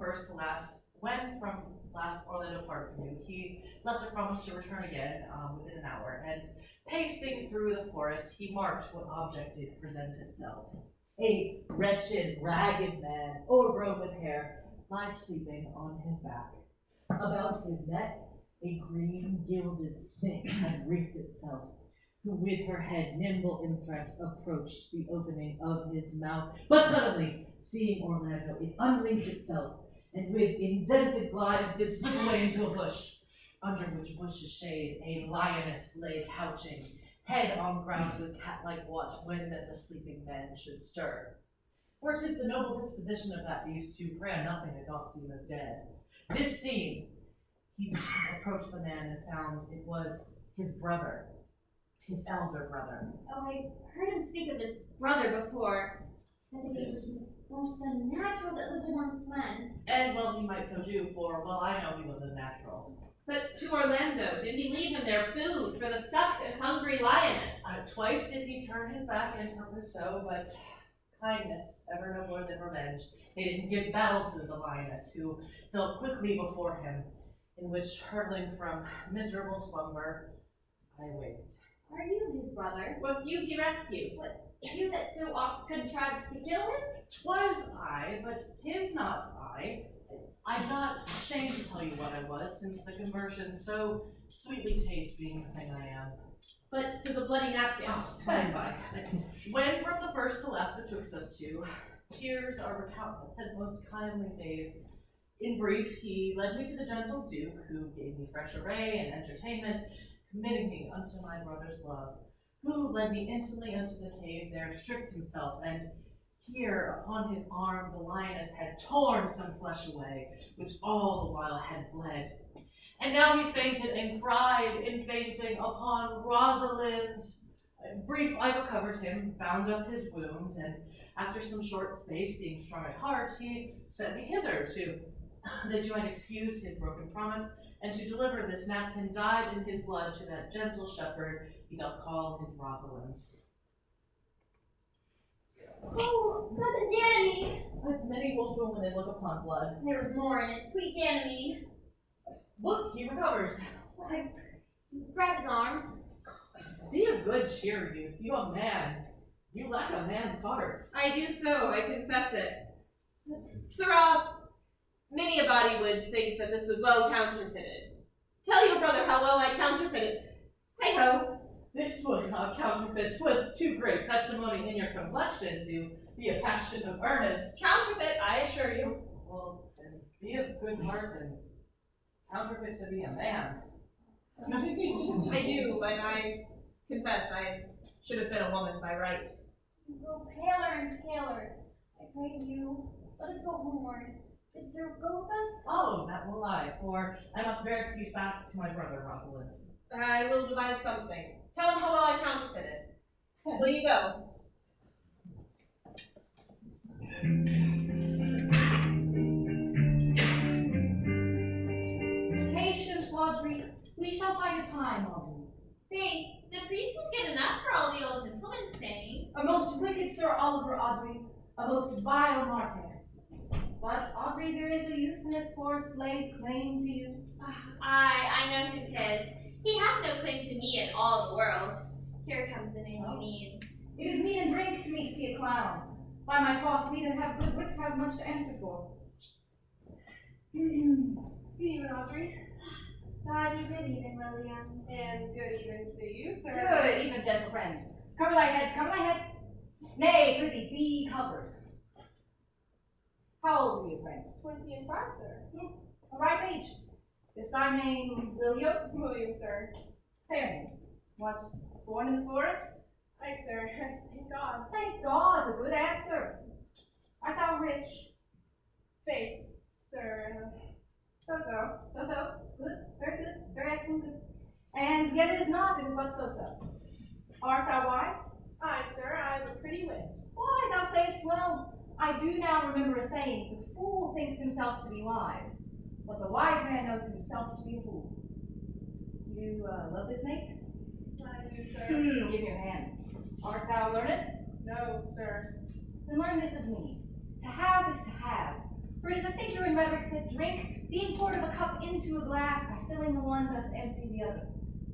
last Orlando parted from you, he left a promise to return again within an hour, and pacing through the forest, he marked what object did present itself. A wretched, ragged man, overgrown with hair, lies sleeping on his back. About his neck, a green gilded snake had wreathed itself, who with her head nimble in threat approached the opening of his mouth. But suddenly, seeing Orlando, it unlinked itself, and with indented glides did slip away into a bush, under which bush's shade a lioness lay couching, head on ground with cat-like watch when that the sleeping men should stir. For it is the noble disposition of that beast to prey on nothing that doth seem as dead. This seen, he approached the man and found it was his brother, his elder brother. Oh, I heard him speak of his brother before. He said that he was most unnatural that lived amongst men. And well, he might so do, for well, I know he was a natural. But to Orlando, did he leave him their food for the sucked and hungry lioness? Twice did he turn his back in purpose so, but kindness, ever no more than revenge. They didn't give battle to the lioness, who fell quickly before him, in which, hurtling from miserable slumber, I wait. Are you his brother? Was you he rescued? Was you that so oft contrived to kill him? 'Twas I, but 'tis not I. I'm not ashamed to tell you what I was, since the conversion so sweetly tastes being the thing I am. But to the bloody napkin. By and by. When from the first to last betwixt us two, tears our countenance had most kindly bathed. In brief, he led me to the gentle Duke, who gave me fresh array and entertainment, committing me unto my brother's love, who led me instantly unto the cave, there stripped himself, and here upon his arm the lioness had torn some flesh away, which all the while had bled. And now he fainted and cried in fainting upon Rosalind. In brief, I recovered him, bound up his wound, and after some short space, being strong at heart, he sent me hither that you might excuse his broken promise, and to deliver this napkin dyed in his blood to that gentle shepherd he doth call his Rosalind. Oh, cousin Ganymede! Many will swoon when they look upon blood. There was more in it, sweet Ganymede. Look, he recovers. I grabbed his arm. Be of good cheer, youth. You a man. You lack a man's heart. I do so, I confess it. Sirrah, many a body would think that this was well counterfeited. Tell your brother how well I counterfeited. Hey-ho. This was not counterfeit. 'Twas too great testimony in your complexion to be a passion of earnest. Counterfeit, I assure you. Well, then be of good heart and counterfeit to be a man. I do, but I confess I should have been a woman by right. You grow paler and paler. I pray you, let us go homeward. Did Sir go with us? Oh, that will I, for I must bear excuse back to my brother, Rosalind. I will devise something. Tell him how well I counterfeited. Will you go? Patience, Audrey. We shall find a time, Audrey. Faith, the priest was good enough for all the old gentlemen saying. A most wicked Sir Oliver, Audrey. A most vile Martist. But, Audrey, there is a youth in this forest lays claim to you. I know who 'tis. He hath no claim to me in all the world. Here comes the man you need. It is meat and drink to me to see a clown. By my troth, we that have good wits have much to answer for. Good evening, Audrey. God, you good even, William. And good evening to you, sir. Good even, gentle friend. Cover thy head, cover thy head. Nay, prithee, be covered. How old are you, friend? 20 and 5, sir. A ripe age. Is thy name William? William, sir. Fair name. Was born in the forest? Aye, sir. Thank God. Thank God, a good answer. Art thou rich? Faith, sir, so-so. So-so, good, very good, very excellent, good. And yet it is not, it is but so-so. Art thou wise? Aye, sir, I have a pretty wit. Why, thou sayest well. I do now remember a saying, the fool thinks himself to be wise, but the wise man knows himself to be a fool. You love this maid? I do, sir. Give me your hand. Art thou learned? No, sir. Then learn this of me. To have is to have, for it is a figure in rhetoric that drink, being poured of a cup into a glass, by filling the one doth empty the other.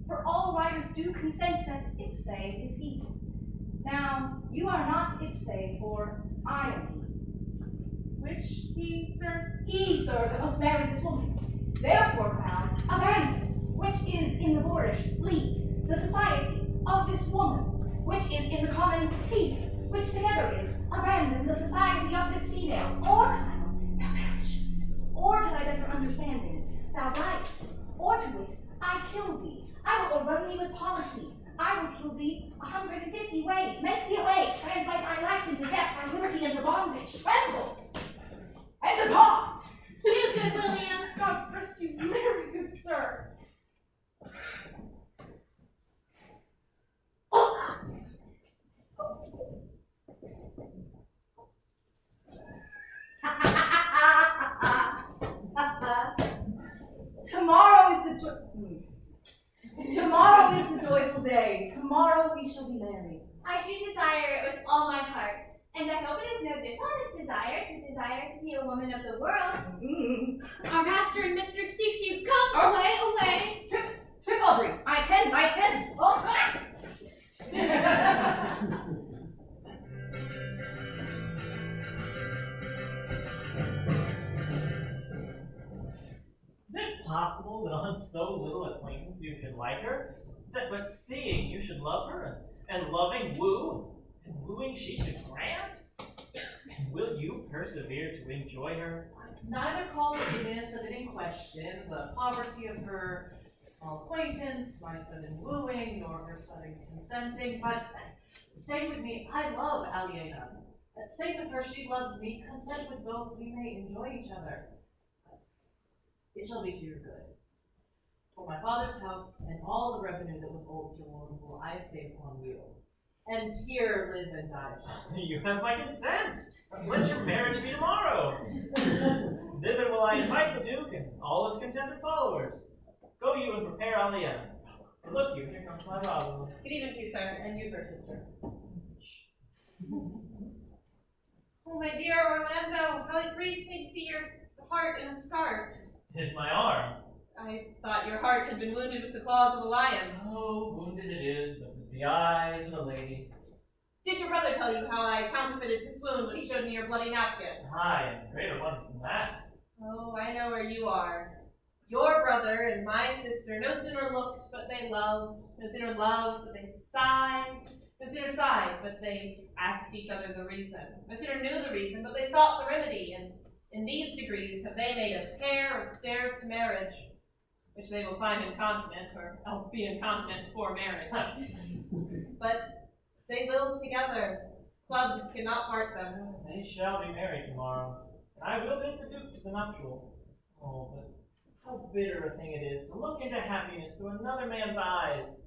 For all writers do consent that ipse is he. Now, you are not ipse, for I am he. Which he, sir? He, sir, that must marry this woman. Therefore, Clown, abandon, which is in the boorish, leave, the society of this woman, which is in the common thief, which together is, abandon the society of this female, or, Clown, thou perishest, or to thy better understanding, thou diest, or to wit, I kill thee. I will overrun thee with policy. I will kill thee 150 ways. Make thee away. Translate thy life into death, thy liberty into bondage. Tremble and depart. Do good, William. God rest you, very good sir. Tomorrow is the joyful day. Tomorrow we shall be married. I do desire it with all my heart, and I hope it is no dishonest desire to be a woman of the world. Our master and mistress seeks you. Come, away. Trip, Audrey. I tend. Oh. Is it possible that on so little acquaintance you should like her? But seeing you should love her, and loving woo, and wooing she should grant? And will you persevere to enjoy her? Neither call the events of it in question, the poverty of her small acquaintance, my sudden wooing, nor her sudden consenting, but say with me, I love Aliena. Say with her, she loves me, consent with both, we may enjoy each other. It shall be to your good. For my father's house and all the revenue that was old Sir Lawrence will I estate upon wheel. And here live and die shall. You have my consent. Let your marriage be tomorrow. Thither will I invite the Duke and all his contented followers. Go you and prepare Aliena. And look you, here comes my Rosalind. Good evening to you, sir, and you first, sister. Oh, my dear Orlando, how it grieves me to see your heart in a scarf. It is my arm. I thought your heart had been wounded with the claws of a lion. Oh, wounded it is, but with the eyes of a lady. Did your brother tell you how I counterfeited to swoon when he showed me your bloody napkin? Aye, and greater wonders than that. Oh, I know where you are. Your brother and my sister no sooner looked, but they loved. No sooner loved, but they sighed. No sooner sighed, but they asked each other the reason. No sooner knew the reason, but they sought the remedy. And in these degrees have they made a pair of stairs to marriage, which they will climb incontinent, or else be incontinent before marriage. But they will together. Clubs cannot part them. They shall be married tomorrow, and I will bid the Duke to the nuptial. Oh, but how bitter a thing it is to look into happiness through another man's eyes.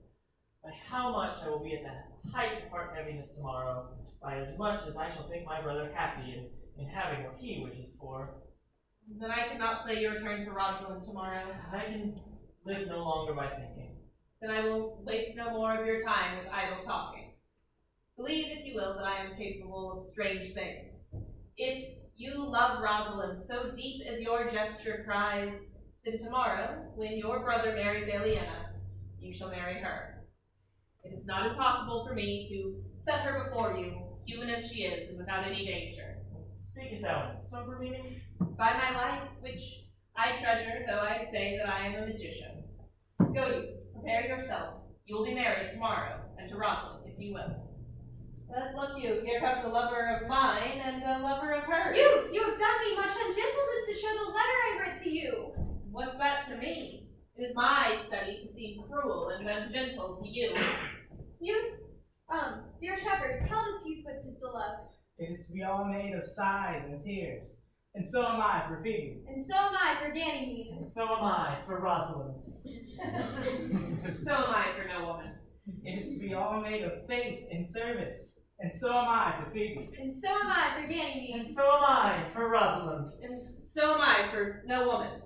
By how much I will be at the height of heart heaviness tomorrow, by as much as I shall think my brother happy in having what he wishes for. Then I cannot play your turn for Rosalind tomorrow. I can live no longer by thinking. Then I will waste no more of your time with idle talking. Believe, if you will, that I am capable of strange things. If you love Rosalind so deep as your gesture cries, then tomorrow, when your brother marries Aliena, you shall marry her. It is not impossible for me to set her before you, human as she is, and without any danger. Speakest thou in sober meanings? By my life, which I treasure, though I say that I am a magician. Go you, prepare yourself. You will be married tomorrow, and to Rosalind, if you will. But look you, here comes a lover of mine and a lover of hers. You have done me much ungentleness to show the letter I wrote to you. What's that to me? It is my study to seem cruel and ungentle to you. Youth, dear shepherd, tell this youth what 'tis to love. It is to be all made of sighs and tears, And so am I for Phoebe. And so am I for Ganymede. And so am I for Rosalind. So am I for no woman. It is to be all made of faith and service. And so am I for Phoebe. And so am I for Ganymede. And so am I for Rosalind. And so am I for no woman.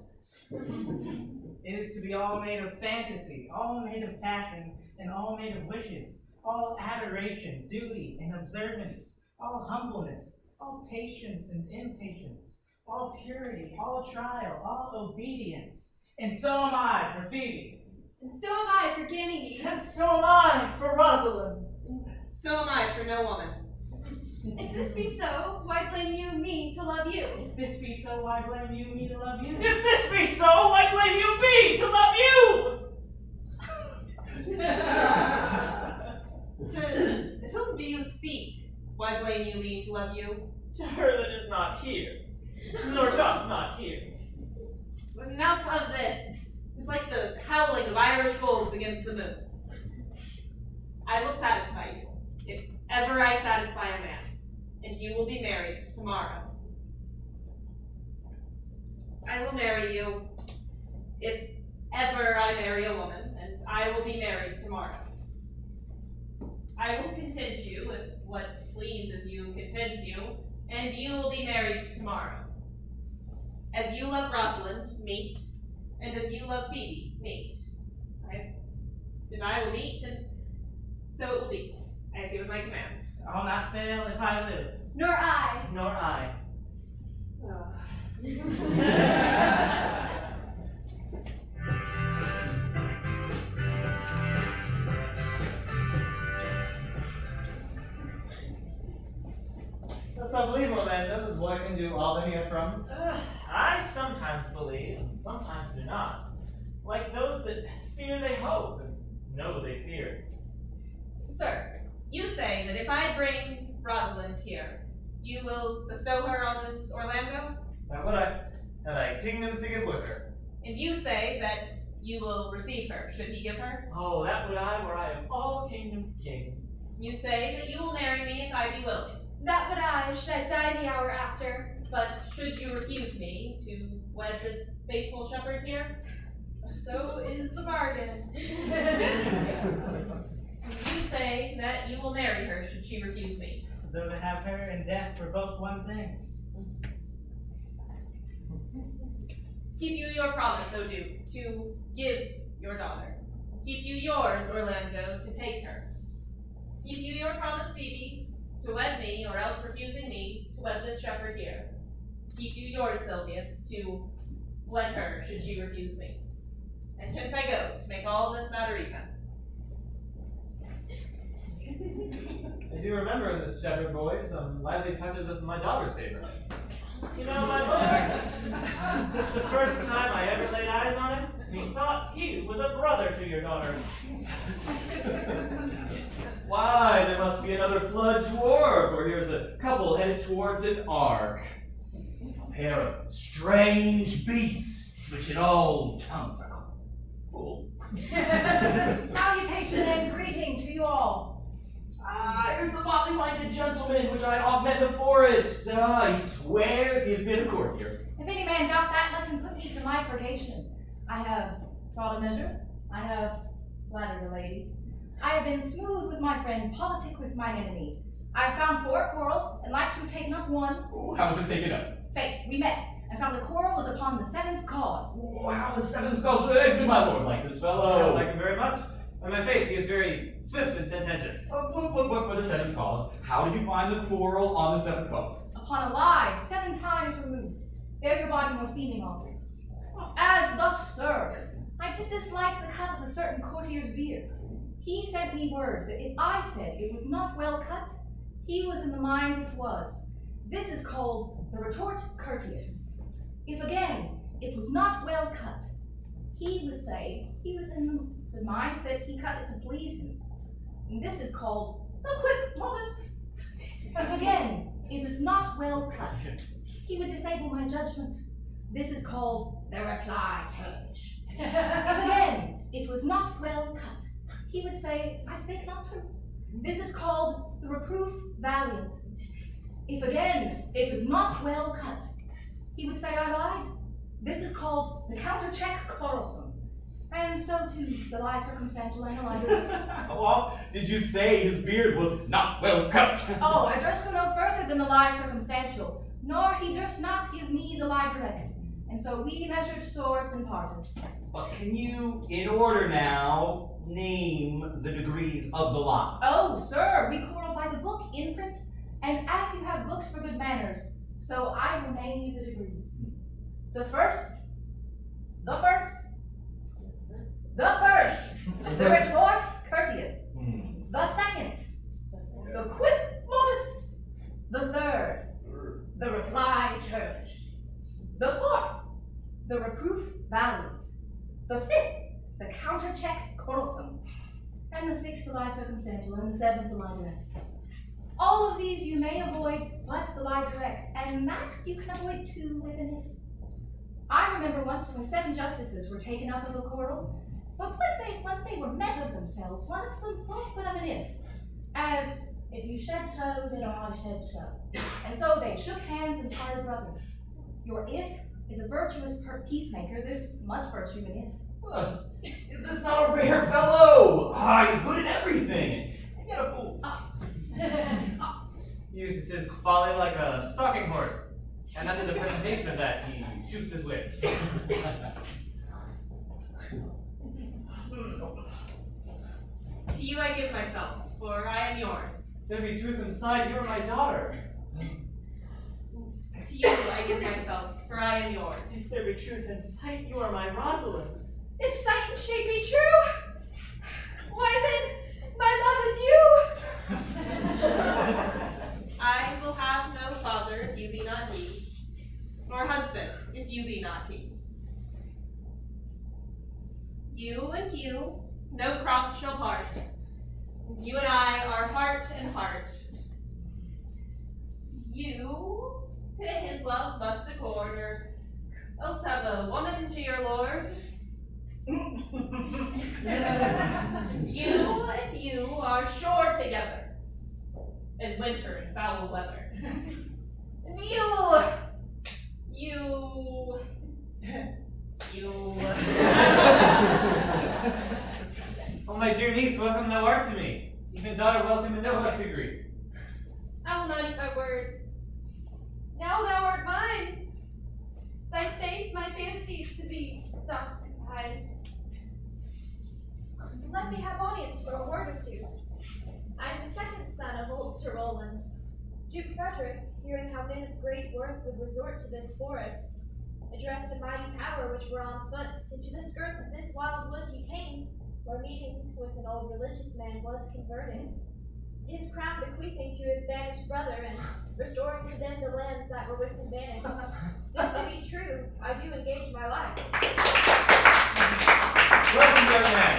It is to be all made of fantasy, all made of passion, and all made of wishes, all adoration, duty, and observance, all humbleness, all patience and impatience, all purity, all trial, all obedience. And so am I for Phoebe. And so am I for Ganymede. And so am I for Rosalind. So am I for no woman. If this be so, why blame you me to love you? If this be so, why blame you me to love you? If this be so, why blame you me to love you? To whom do you speak? Why blame you me to love you? To her that is not here, nor doth not hear. Enough of this. It's like the howling of Irish wolves against the moon. I will satisfy you, if ever I satisfy a man, and you will be married tomorrow. I will marry you, if ever I marry a woman, and I will be married tomorrow. I will content you with what pleases you contents you, and you will be married tomorrow. As you love Rosalind, meet, and as you love Phoebe, meet. And I will meet, and so it will be. I have given my commands. I'll not fail if I live. Nor I. Nor I. That's unbelievable, man. This boy can do all that he has promised. I sometimes believe, and sometimes do not. Like those that fear they hope, and know they fear. Sir, you say that if I bring Rosalind here, you will bestow her on this Orlando? Now would I had I kingdoms to give with her. And you say that you will receive her, should he give her? Oh, that would I, were I of all kingdoms king. You say that you will marry me if I be willing. That would I, should I die the hour after. But should you refuse me to wed this faithful shepherd here? So is the bargain. You say that you will marry her should she refuse me. Though to have her and death were both one thing. Keep you your promise, O Duke, to give your daughter. Keep you yours, Orlando, to take her. Keep you your promise, Phoebe, to wed me, or else refusing me, to wed this shepherd here. Keep you yours, Sylvius, to wed her, should she refuse me. And hence I go, to make all this matter even. I do remember in this shepherd boy some lively touches of my daughter's favor. You know, my lord, the first time I ever laid eyes on him, methought he was a brother to your daughter. Why, there must be another flood toward, for here's a couple headed towards an ark. A pair of strange beasts, which in all tongues are called fools. Salutation and greeting to you all. Here's the motley-minded gentleman which I oft met in the forest. He swears he has been a courtier. If any man doubt that, let him put me to my purgation. I have trod a measure. I have flattered a lady. I have been smooth with my friend, politic with mine enemy. I have found 4 quarrels, and like to have taken up one. Ooh, how was it taken up? Faith, we met, and found the quarrel was upon the 7th cause. Ooh, how the 7th cause? Good my lord, like this fellow. I like him very much. On my faith, he is very swift and sententious. What for the 7th cause? How did you find the quarrel on the 7th cause? Upon a lie, 7 times removed. Bear your body more seeming on. As thus, sir, I did dislike the cut of a certain courtier's beard. He sent me word that if I said it was not well cut, he was in the mind it was. This is called the retort courteous. If again it was not well cut, he would say he was in the mind that he cut it to please himself. And this is called the quip modest. If again it is not well cut, he would disable my judgment. This is called the reply churlish. If again it was not well cut, he would say, I spake not true. This is called the reproof valiant. If again it is not well cut, he would say I lied. This is called the counter-check quarrelsome. And so too, the lie circumstantial and the lie direct. How off did you say his beard was not well cut? Oh, I durst go no further than the lie circumstantial, nor he durst not give me the lie direct. And so we measured swords and parted. But can you, in order now, name the degrees of the lie? Oh, sir, we quarrel by the book in print, and as you have books for good manners, so I will name you the degrees. The first, the retort courteous. The second, the quip modest. The third, the reply churlish. The fourth, the reproof valiant. The fifth, the counter-check quarrelsome. And the sixth, the lie circumstantial, and the seventh, the lie direct. All of these you may avoid, but the lie direct, and that you can avoid too with an if. I remember once when 7 justices were taken up of a quarrel, but when they were met of themselves, one of them thought but of an if, as if you said so, then I said so. And so they shook hands and parted brothers. Your if is a virtuous peacemaker. There's much virtue in if. Is this not a rare fellow? He's good at everything. And yet a fool. He uses his folly like a stalking horse, and under the presentation of that, he shoots his wit. To you I give myself, for I am yours. There be truth inside, you are my daughter. To you I give myself, for I am yours. If there be truth in sight, you are my Rosalind. If sight and shape be true, why then, my love is you. I will have no father if you be not he, nor husband if you be not he. You and you, no cross shall part. You and I are heart and heart. You to his love must accord, or else have a woman to your lord. You and you are sure together as winter and foul weather. Oh, my dear niece, welcome thou art to me. Even daughter welcome in no less degree. I will not eat my word. Now thou art mine. Thy faith my fancies to thee doth confide. Let me have audience for a word or two. I am the second son of old Sir Roland. Duke Frederick, hearing how men of great worth would resort to this forest, addressed a mighty power which were on foot. Into the skirts of this wild wood he came, where meeting with an old religious man was converted. His crown bequeathing to his banished brother, and restoring to them the lands that were with him banished. This to be true, I do engage my life. Welcome, young man.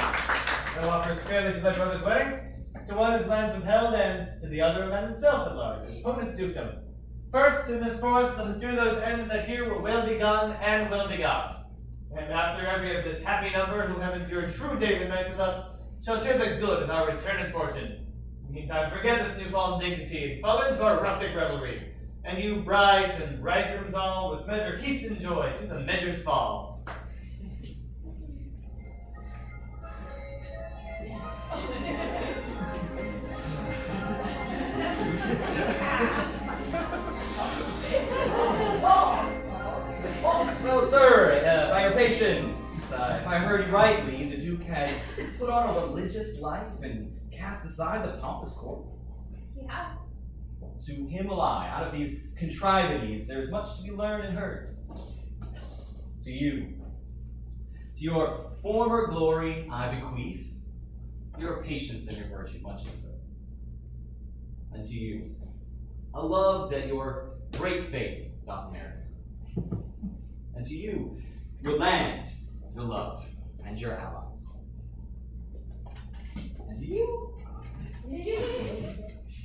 Thou offers fairly to thy brother's wedding, to one his lands withheld, and to the other land itself at large, opponent to dukedom. First, in this forest, let us do those ends that here were well begun and well begot. And after every of this happy number, who have endured true days and nights with us, shall share the good of our return and fortune. Meantime, forget this newfound dignity, and fall into our rustic revelry. And you brides and bridegrooms all, with measure keep in joy, to the measure's fall. Well, sir, by your patience, if I heard you rightly, the Duke has put on a religious life and cast aside the pompous court. You have. To him will I, out of these contrivities, there's much to be learned and heard. To you, to your former glory I bequeath your patience and your virtue, much so. And to you, a love that your great faith doth merit. And to you, your land, your love, and your allies. And to you,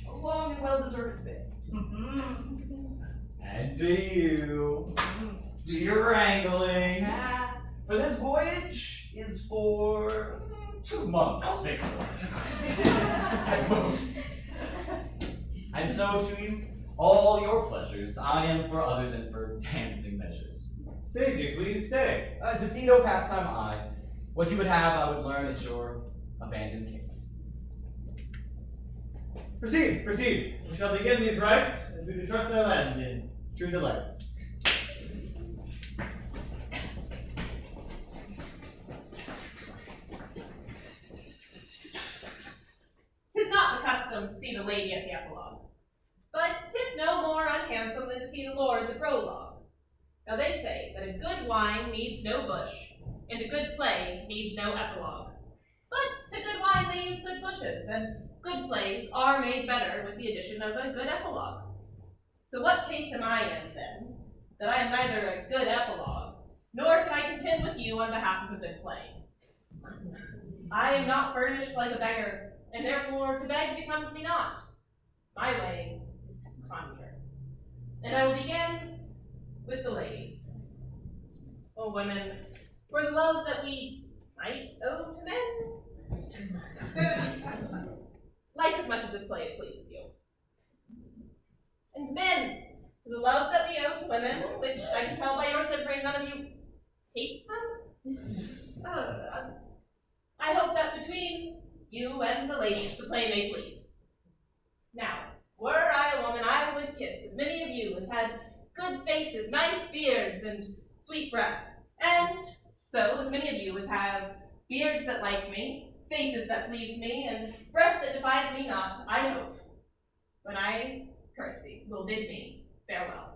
a long and well-deserved bit. And to you, to your wrangling. For this voyage is for 2 months, Victor. At most. And so to you, all your pleasures I am for other than for dancing measures. Stay, Duke, please stay. To see no pastime I, what you would have I would learn at your abandoned kingdom. Proceed, proceed. We shall begin these rites as we do trust our land in true delights. 'Tis not the custom to see the lady at the epilogue, but 'tis no more unhandsome than to see the lord at the prologue. Now they say that a good wine needs no bush, and a good play needs no epilogue. But to good wine they use good bushes, and good plays are made better with the addition of a good epilogue. So what case am I in, then, that I am neither a good epilogue, nor can I contend with you on behalf of a good play? I am not furnished like a beggar, and therefore to beg becomes me not. My way is to conjure. And I will begin with the ladies. O women, for the love that we might owe to men, like as much of this play as pleases you. And men, for the love that we owe to women, which I can tell by your simpering none of you hates them, I hope that between you and the ladies the play may please. Now, were I a woman, I would kiss as many of you as had good faces, nice beards, and sweet breath, and so as many of you as have beards that like me, faces that please me, and breath that defies me not, I hope, when I curtsy, will bid me farewell.